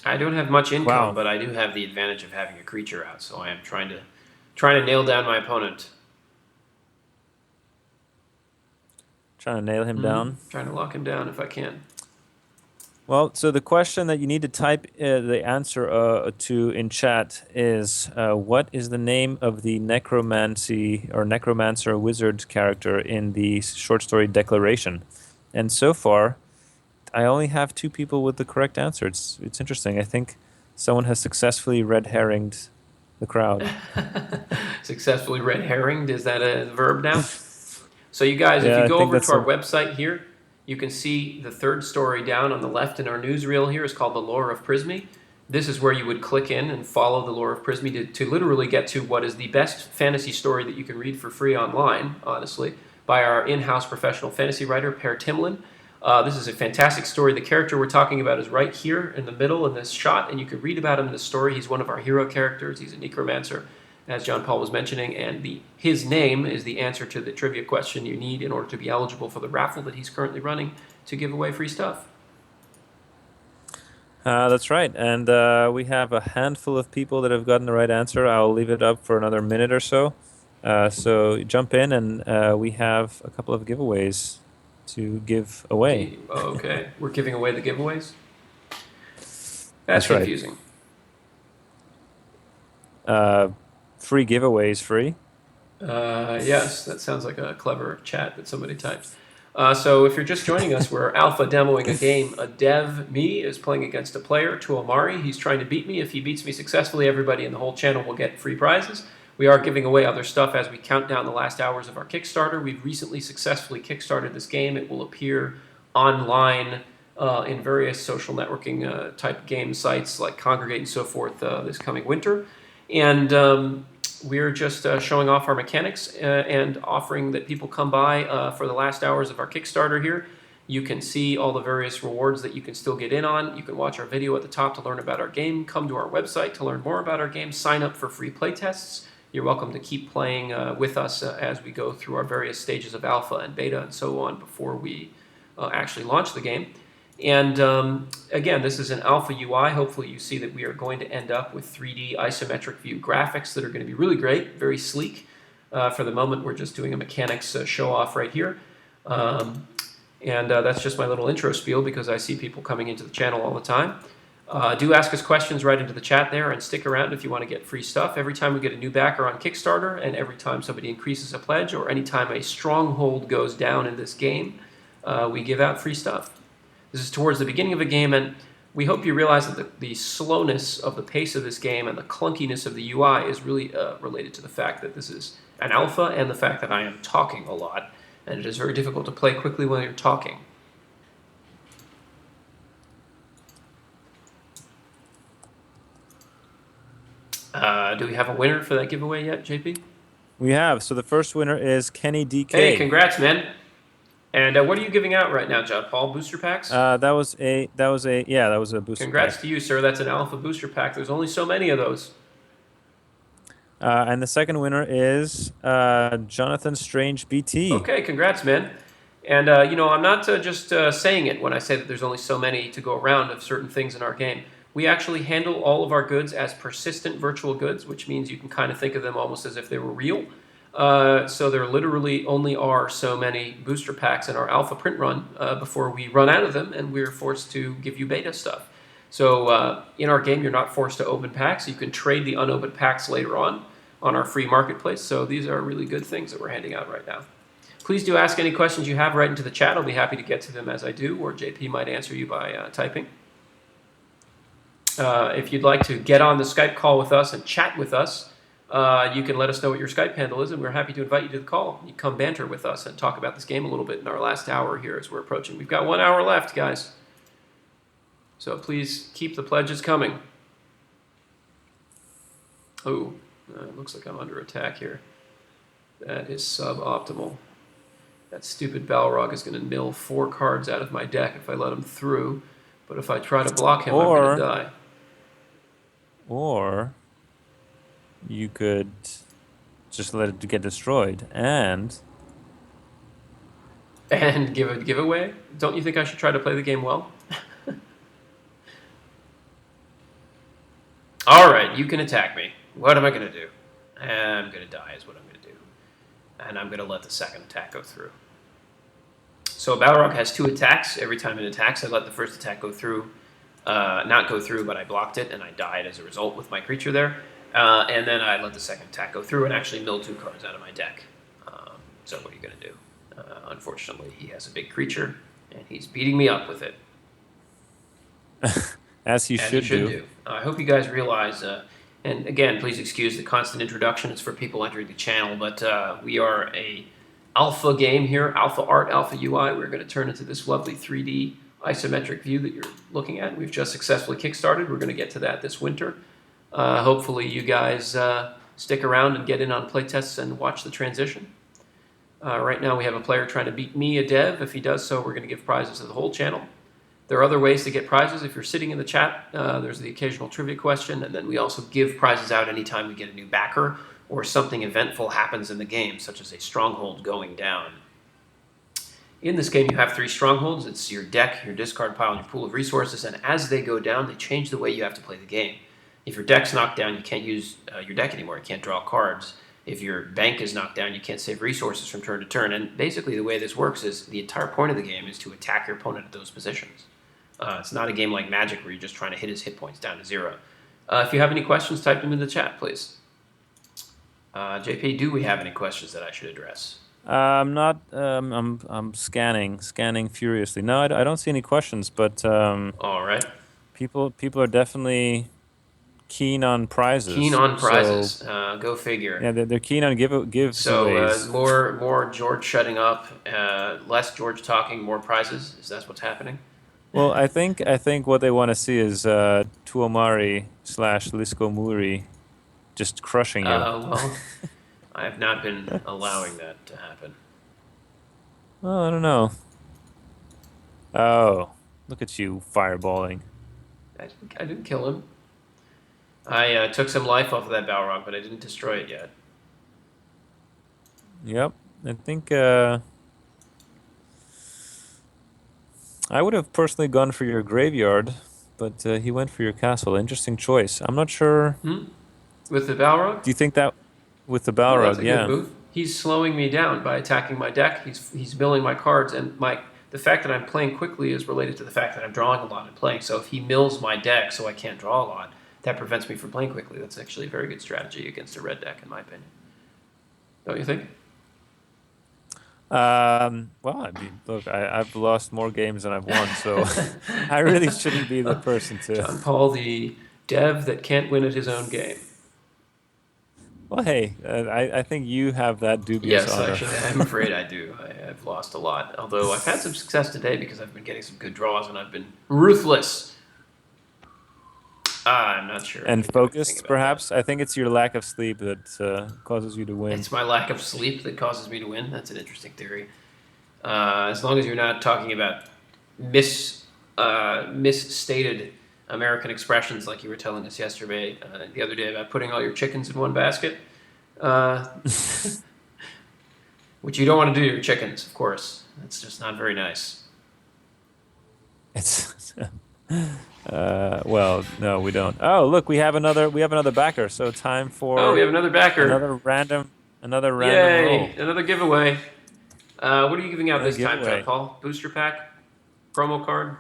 I don't have much income, but I do have the advantage of having a creature out, so I am trying to nail down my opponent. Trying to nail him down. Trying to lock him down if I can. Well, so the question that you need to type the answer to in chat is, what is the name of the necromancer wizard character in the short story Declaration? And so far, I only have 2 people with the correct answer. It's interesting. I think someone has successfully red herringed the crowd. Successfully red herringed? Is that a verb now? So you guys, if you go over to our website here, you can see the 3rd story down on the left in our newsreel here is called The Lore of Prismy. This is where you would click in and follow The Lore of Prismy to literally get to what is the best fantasy story that you can read for free online, honestly, by our in-house professional fantasy writer, Per Timlin. This is a fantastic story. The character we're talking about is right here in the middle in this shot, and you can read about him in the story. He's one of our hero characters. He's a necromancer, as John Paul was mentioning, and his name is the answer to the trivia question you need in order to be eligible for the raffle that he's currently running to give away free stuff. That's right, and we have a handful of people that have gotten the right answer. I'll leave it up for another minute or so. So jump in, and we have a couple of giveaways to give away. Okay, we're giving away the giveaways? That's confusing. Free giveaways, free? Yes, that sounds like a clever chat that somebody typed. So if you're just joining us, we're alpha demoing a game. A dev, me, is playing against a player, Tuomari. He's trying to beat me. If he beats me successfully, everybody in the whole channel will get free prizes. We are giving away other stuff as we count down the last hours of our Kickstarter. We've recently successfully kickstarted this game. It will appear online in various social networking type game sites like Congregate and so forth this coming winter. And we're just showing off our mechanics and offering that people come by for the last hours of our Kickstarter here. You can see all the various rewards that you can still get in on. You can watch our video at the top to learn about our game. Come to our website to learn more about our game. Sign up for free playtests. You're welcome to keep playing with us as we go through our various stages of alpha and beta and so on before we actually launch the game. And again, this is an alpha UI. Hopefully you see that we are going to end up with 3D isometric view graphics that are going to be really great, very sleek. For the moment, we're just doing a mechanics show off right here. And that's just my little intro spiel because I see people coming into the channel all the time. Do ask us questions right into the chat there, and stick around if you want to get free stuff. Every time we get a new backer on Kickstarter, and every time somebody increases a pledge, or anytime a stronghold goes down in this game, we give out free stuff. This is towards the beginning of a game, and we hope you realize that the slowness of the pace of this game and the clunkiness of the UI is really related to the fact that this is an alpha and the fact that I am talking a lot, and it is very difficult to play quickly when you're talking. Do we have a winner for that giveaway yet, JP? We have. So the first winner is Kenny DK. Hey, congrats, man. And what are you giving out right now, John Paul? Booster packs? That was a booster Congrats pack. to you, sir. That's an alpha booster pack. There's only so many of those. And the second winner is Jonathan Strange BT. Okay, congrats, man. And, I'm not just saying it when I say that there's only so many to go around of certain things in our game. We actually handle all of our goods as persistent virtual goods, which means you can kind of think of them almost as if they were real. So there literally only are so many booster packs in our alpha print run before we run out of them, and we're forced to give you beta stuff. So in our game, you're not forced to open packs. You can trade the unopened packs later on our free marketplace. So these are really good things that we're handing out right now. Please do ask any questions you have right into the chat. I'll be happy to get to them as I do, or JP might answer you by typing. If you'd like to get on the Skype call with us and chat with us, you can let us know what your Skype handle is, and we're happy to invite you to the call. You come banter with us and talk about this game a little bit in our last hour here as we're approaching. We've got 1 hour left, guys. So please keep the pledges coming. Oh, it looks like I'm under attack here. That is suboptimal. That stupid Balrog is going to mill 4 cards out of my deck if I let him through. But if I try to block him, I'm going to die. Or you could just let it get destroyed and give a giveaway? Don't you think I should try to play the game well? All right, you can attack me. What am I going to do? I'm going to die is what I'm going to do. And I'm going to let the second attack go through. So Balrog has 2 attacks. Every time it attacks, I let the first attack go through. Not go through, but I blocked it, and I died as a result with my creature there. And then I let the second attack go through and actually mill 2 cards out of my deck. So what are you going to do? Unfortunately, he has a big creature, and he's beating me up with it. As he should do. I hope you guys realize, and again, please excuse the constant introduction. It's for people entering the channel, but we are a alpha game here, alpha art, alpha UI. We're going to turn into this lovely 3D isometric view that you're looking at. We've just successfully kickstarted. We're going to get to that this winter. Hopefully you guys stick around and get in on playtests and watch the transition. Right now we have a player trying to beat me, a dev. If he does so, we're going to give prizes to the whole channel. There are other ways to get prizes. If you're sitting in the chat, there's the occasional trivia question, and then we also give prizes out anytime we get a new backer or something eventful happens in the game, such as a stronghold going down. In this game, you have 3 strongholds. It's your deck, your discard pile, and your pool of resources, and as they go down, they change the way you have to play the game. If your deck's knocked down, you can't use your deck anymore. You can't draw cards. If your bank is knocked down, you can't save resources from turn to turn. And basically the way this works is the entire point of the game is to attack your opponent at those positions. It's not a game like Magic where you're just trying to hit his hit points down to 0. If you have any questions, type them in the chat, please. JP, do we have any questions that I should address? I'm not. I'm scanning furiously. No, I don't see any questions. But all right. People are definitely keen on prizes. So, go figure. Yeah, they're keen on giveaways. So more George shutting up, less George talking, more prizes. Is that what's happening? Well, I think what they want to see is Tuomari / Lisko Muri just crushing you. Well, I have not been allowing that to happen. Oh, I don't know. Oh, look at you fireballing. I didn't kill him. I took some life off of that Balrog, but I didn't destroy it yet. Yep, I think I would have personally gone for your graveyard, but he went for your castle. Interesting choice. I'm not sure. With the Balrog? Do you think that with the Balrog? That's a good move. He's slowing me down by attacking my deck. He's milling my cards, and the fact that I'm playing quickly is related to the fact that I'm drawing a lot and playing. So if he mills my deck so I can't draw a lot, that prevents me from playing quickly. That's actually a very good strategy against a red deck, in my opinion. Don't you think? Well, I mean, look, I've lost more games than I've won, so I really shouldn't be the person to... John Paul, the dev that can't win at his own game. Well, hey, I think you have that dubious honor. Yes, actually, I'm afraid I do. I've lost a lot, although I've had some success today because I've been getting some good draws and I've been ruthless. I'm not sure. And focused, perhaps? That. I think it's your lack of sleep that causes you to win. It's my lack of sleep that causes me to win? That's an interesting theory. As long as you're not talking about misstated American expressions like you were telling us yesterday, the other day, about putting all your chickens in one basket. Which you don't want to do to your chickens, of course. That's just not very nice. It's... well, no, we don't. Oh, look, we have another backer. So time for... Oh, we have another backer. Another random Yay, roll. Another giveaway. What are you giving out this time, John Paul? Booster pack? Promo card?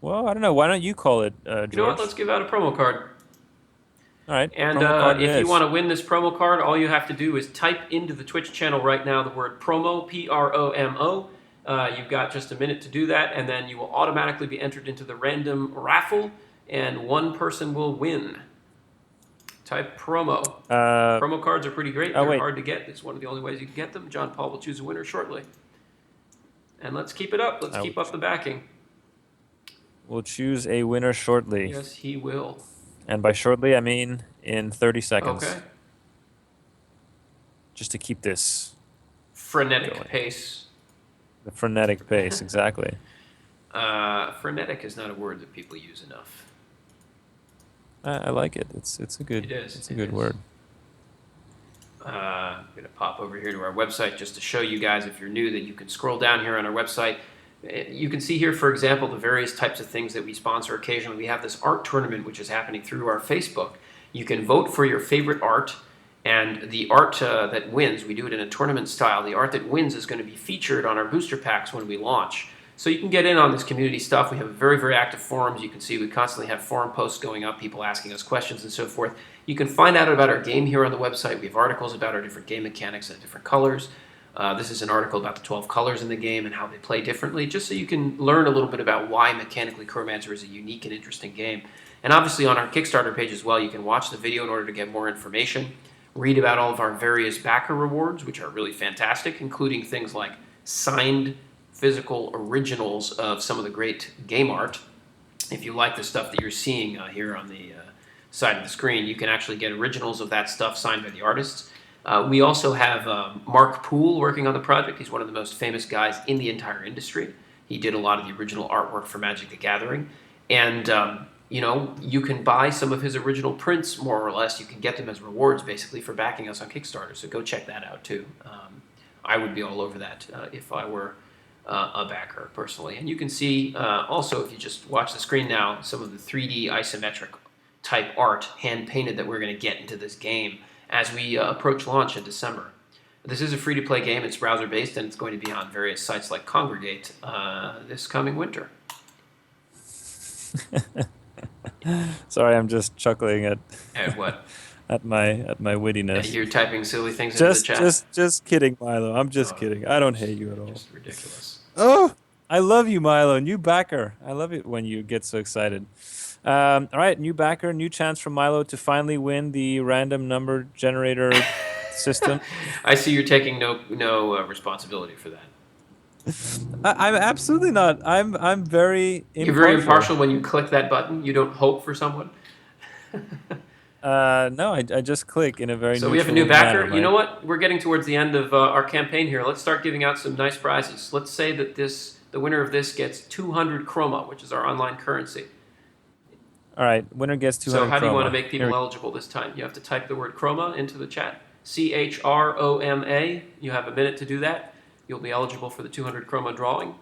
Well, I don't know. Why don't you call it, George? You know what? Let's give out a promo card. All right, And promo card it if you is. want to win this promo card, all you have to do is type into the Twitch channel right now the word promo, Promo. You've got just a minute to do that, and then you will automatically be entered into the random raffle, and one person will win. Type promo. Promo cards are pretty great. They're hard to get. It's one of the only ways you can get them. John Paul will choose a winner shortly. And let's keep it up. Let's keep up the backing. We'll choose a winner shortly. Yes, he will. And by shortly, I mean in 30 seconds. Okay. Just to keep this frenetic going. pace. The frenetic pace, exactly. Frenetic is not a word that people use enough. I like it. It's a good. It is. It's a good word. I'm going to pop over here to our website just to show you guys, if you're new, that you can scroll down here on our website. You can see here, for example, the various types of things that we sponsor occasionally. We have this art tournament, which is happening through our Facebook. You can vote for your favorite art, and the art that wins, we do it in a tournament style. The art that wins is going to be featured on our booster packs when we launch. So you can get in on this community stuff. We have very, very active forums. You can see we constantly have forum posts going up, people asking us questions and so forth. You can find out about our game here on the website. We have articles about our different game mechanics and different colors. This is an article about the 12 colors in the game and how they play differently, just so you can learn a little bit about why Mechanically Chromancer is a unique and interesting game. And obviously on our Kickstarter page as well, you can watch the video in order to get more information, read about all of our various backer rewards, which are really fantastic, including things like signed physical originals of some of the great game art. If you like the stuff that you're seeing here on the side of the screen, you can actually get originals of that stuff signed by the artists. We also have Mark Poole working on the project. He's one of the most famous guys in the entire industry. He did a lot of the original artwork for Magic the Gathering. And, you can buy some of his original prints, more or less. You can get them as rewards, basically, for backing us on Kickstarter. So go check that out, too. I would be all over that if I were a backer, personally. And you can see, also, if you just watch the screen now, some of the 3D isometric type art, hand-painted, that we're going to get into this game as we approach launch in December. This is a free-to-play game. It's browser-based, and it's going to be on various sites like Congregate this coming winter. Sorry, I'm just chuckling at what? at my wittiness. You're typing silly things into the chat. Just kidding, Milo. I'm just kidding. I don't hate you at all. Just ridiculous. Oh, I love you, Milo. New backer. I love it when you get so excited. All right, new backer, new chance for Milo to finally win the random number generator system. I see you're taking no responsibility for that. I'm absolutely not. I'm very impartial. You're very impartial when you click that button. You don't hope for someone. No, I just click in a very. So we have a new backer. You know what? We're getting towards the end of our campaign here. Let's start giving out some nice prizes. Let's say that the winner of this gets 200 chroma, which is our online currency. All right, winner gets 200 So how do you chroma. want to make people eligible this time? You have to type the word chroma into the chat. CHROMA. You have a minute to do that. You'll be eligible for the 200 chroma drawing.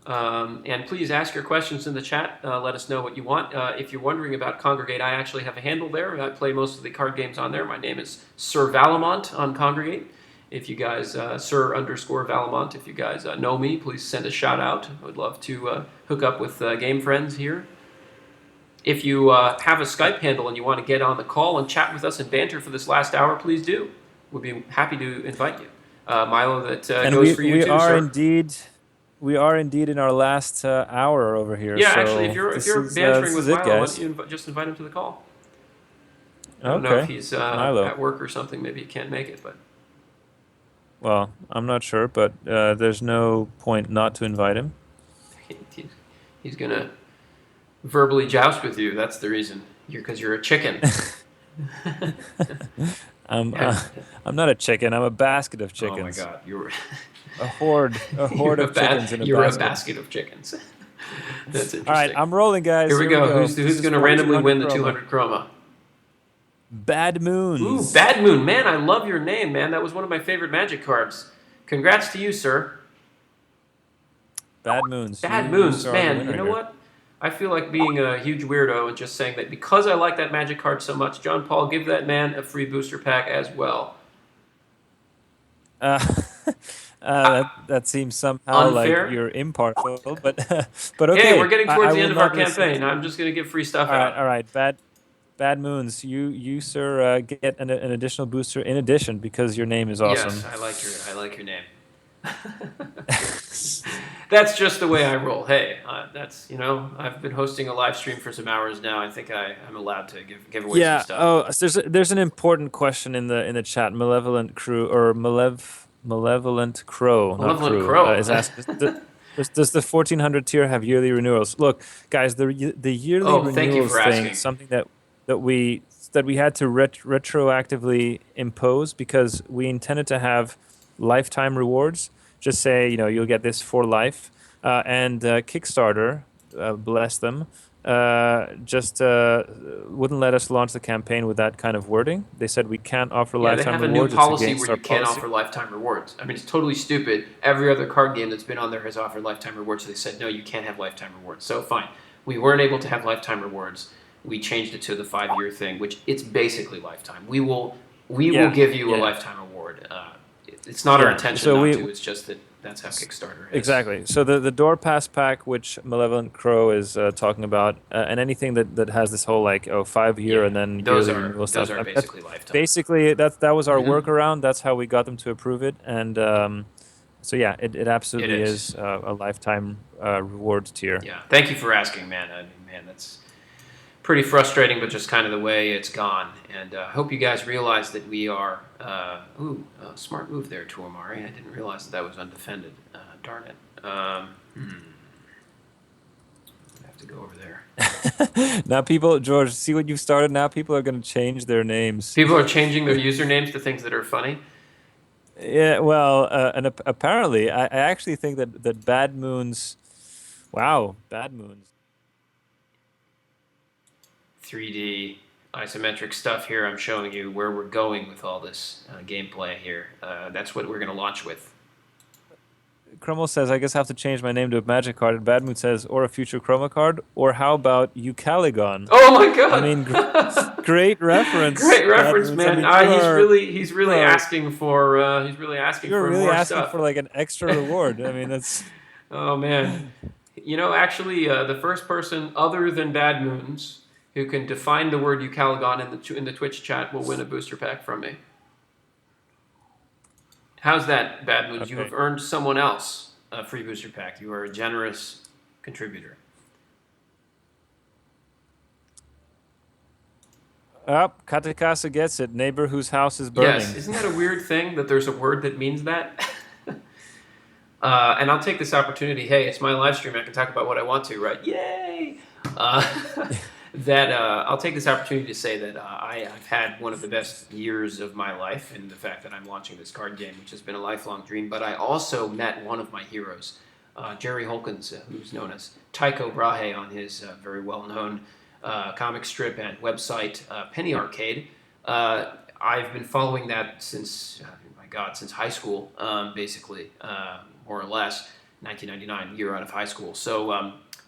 And please ask your questions in the chat. Let us know what you want. If you're wondering about Congregate, I actually have a handle there. I play most of the card games on there. My name is Sir Valamont on Congregate. If you guys, Sir_Valamont, if you guys know me, please send a shout out. I would love to hook up with game friends here. If you have a Skype handle and you want to get on the call and chat with us and banter for this last hour, please do. We'd be happy to invite you. Milo, that goes for you too, sir. We are indeed in our last hour over here. Yeah, so actually, if you're bantering with Milo, why don't you just invite him to the call? I don't know if he's at work or something. Maybe he can't make it, but. Well, I'm not sure, but there's no point not to invite him. He's gonna verbally joust with you. That's the reason. Because you're a chicken. I'm not a chicken. I'm a basket of chickens. Oh my God, you're a horde of chickens in a basket. You're a basket of chickens. That's interesting. All right, I'm rolling, guys. Here we go. Who's going to randomly win the 200 chroma? Bad Moons. Ooh, Bad Moon. Man, I love your name, man. That was one of my favorite Magic cards. Congrats to you, sir. Bad Moons. Bad Moons. Man, you know what? I feel like being a huge weirdo and just saying that because I like that Magic card so much, John Paul, give that man a free booster pack as well. That seems somehow like Unfair? you're impartial, but but Hey, we're okay. getting I towards the will end of our not listen campaign. to. I'm just going to give free stuff All right, out. all right. Bad Moons. You sir get an additional booster in addition because your name is Yes, awesome. I like your name. That's just the way I roll. Hey, that's I've been hosting a live stream for some hours now. I think I'm allowed to give away some Yeah. stuff. Oh, there's an important question in the chat. Malevolent Crew or Malevolent Crow, not Malevolent Crew, Crow. is asking. Does the 1400 tier have yearly renewals? Look, guys, the yearly Oh, thank you for renewals thing asking. is something that we had to retroactively impose because we intended to have lifetime rewards. Just say, you'll get this for life, and Kickstarter, bless them, just wouldn't let us launch the campaign with that kind of wording. They said we can't offer Yeah, they lifetime have a new rewards. It's policy where against our you can't policy. offer lifetime rewards. I mean, it's totally stupid. Every other card game that's been on there has offered lifetime rewards, so they said, no, you can't have lifetime rewards. So, fine. We weren't able to have lifetime rewards. We changed it to the 5-year thing, which it's basically lifetime. We will Yeah, give you a yeah, lifetime award. It's not our yeah. intention So not we to. It's just that that's how Kickstarter is. exactly. So the door pass pack, which Malevolent Crow is talking about, and anything that has this whole like 5 year Yeah, and then those yearly are renewal those stuff. are That's basically lifetime. basically that was our Hmm. workaround. That's how we got them to approve it, and so yeah, it It absolutely is. is a lifetime reward tier. Yeah. Thank you for asking, man. I mean, man, that's pretty frustrating, but just kind of the way it's gone. And I hope you guys realize that we are. Smart move there, Tuamari. I didn't realize that was undefended. Darn it. I have to go over there. Now people, George, see what you've started. Now people are going to change their names. People are changing their usernames to things that are funny. Yeah, well, and apparently, I actually think that Bad Moons. Wow, Bad Moons. 3D isometric stuff here. I'm showing you where we're going with all this gameplay here. That's what we're going to launch with. Crummel says, I guess I have to change my name to a magic card. And Bad Moon says, or a future chroma card. Or how about Eucaligon? Oh my god! I mean, great reference. Great Bad reference, Moons. I man. mean, you are, He's you really are, asking for you're really more asking stuff. for like an extra reward. I mean, that's. Oh man, actually, the first person other than Bad Moons who can define the word Eucaligon in the Twitch chat will win a booster pack from me. How's that, Bad Moons? You Okay. have earned someone else a free booster pack. You are a generous contributor. Katakasa gets it. Neighbor whose house is burning. Yes, isn't that a weird thing that there's a word that means that? And I'll take this opportunity. Hey, it's my live stream. I can talk about what I want to, right? Yay! I'll take this opportunity to say that I've had one of the best years of my life in the fact that I'm launching this card game, which has been a lifelong dream. But I also met one of my heroes, Jerry Holkins, who's known as Tycho Brahe on his very well-known comic strip and website, Penny Arcade. I've been following that since, since high school, basically, more or less, 1999, year out of high school. So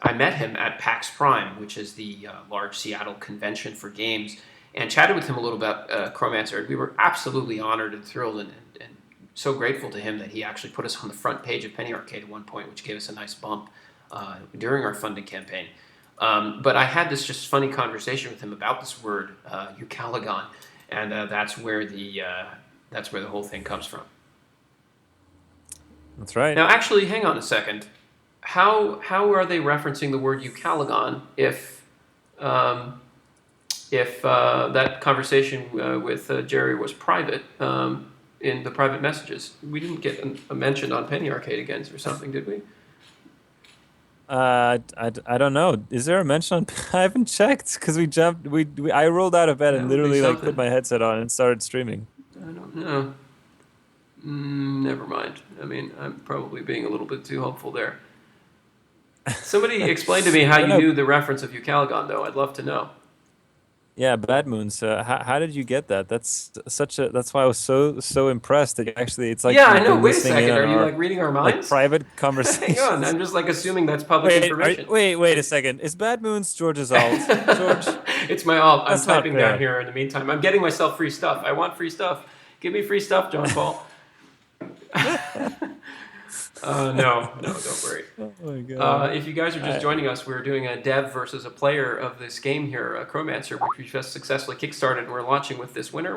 I met him at PAX Prime, which is the large Seattle convention for games, and chatted with him a little about Chromancer. We were absolutely honored and thrilled and so grateful to him that he actually put us on the front page of Penny Arcade at one point, which gave us a nice bump during our funding campaign. But I had this just funny conversation with him about this word, Eucaligon, and that's where the whole thing comes from. That's right. Now, actually, hang on a second. How are they referencing the word Eucaligon if that conversation with Jerry was private in the private messages? We didn't get a mention on Penny Arcade again or something, did we? I don't know. Is there a mention on? I haven't checked because we jumped. I rolled out of bed That and would be literally like something. put my headset on and started streaming. I don't know. Never mind. I mean, I'm probably being a little bit too hopeful there. Somebody explain to me how you knew the reference of Eucaligon, though. I'd love to know. Yeah, Bad Moons. How did you get that? That's why I was so impressed. That actually, it's like Yeah, I you've know. been Wait a listening in second. on Are you our, like reading our like minds? private Hang conversations. on. I'm just like assuming that's public information. Wait a second. Is Bad Moons George's alt? George, It's my alt. I'm that's not typing fair. down here in the meantime. I'm getting myself free stuff. I want free stuff. Give me free stuff, John Paul. No, don't worry. Oh my god. If you guys are just joining us, we're doing a dev versus a player of this game here, Chromancer, which we just successfully kickstarted, and we're launching with this winner.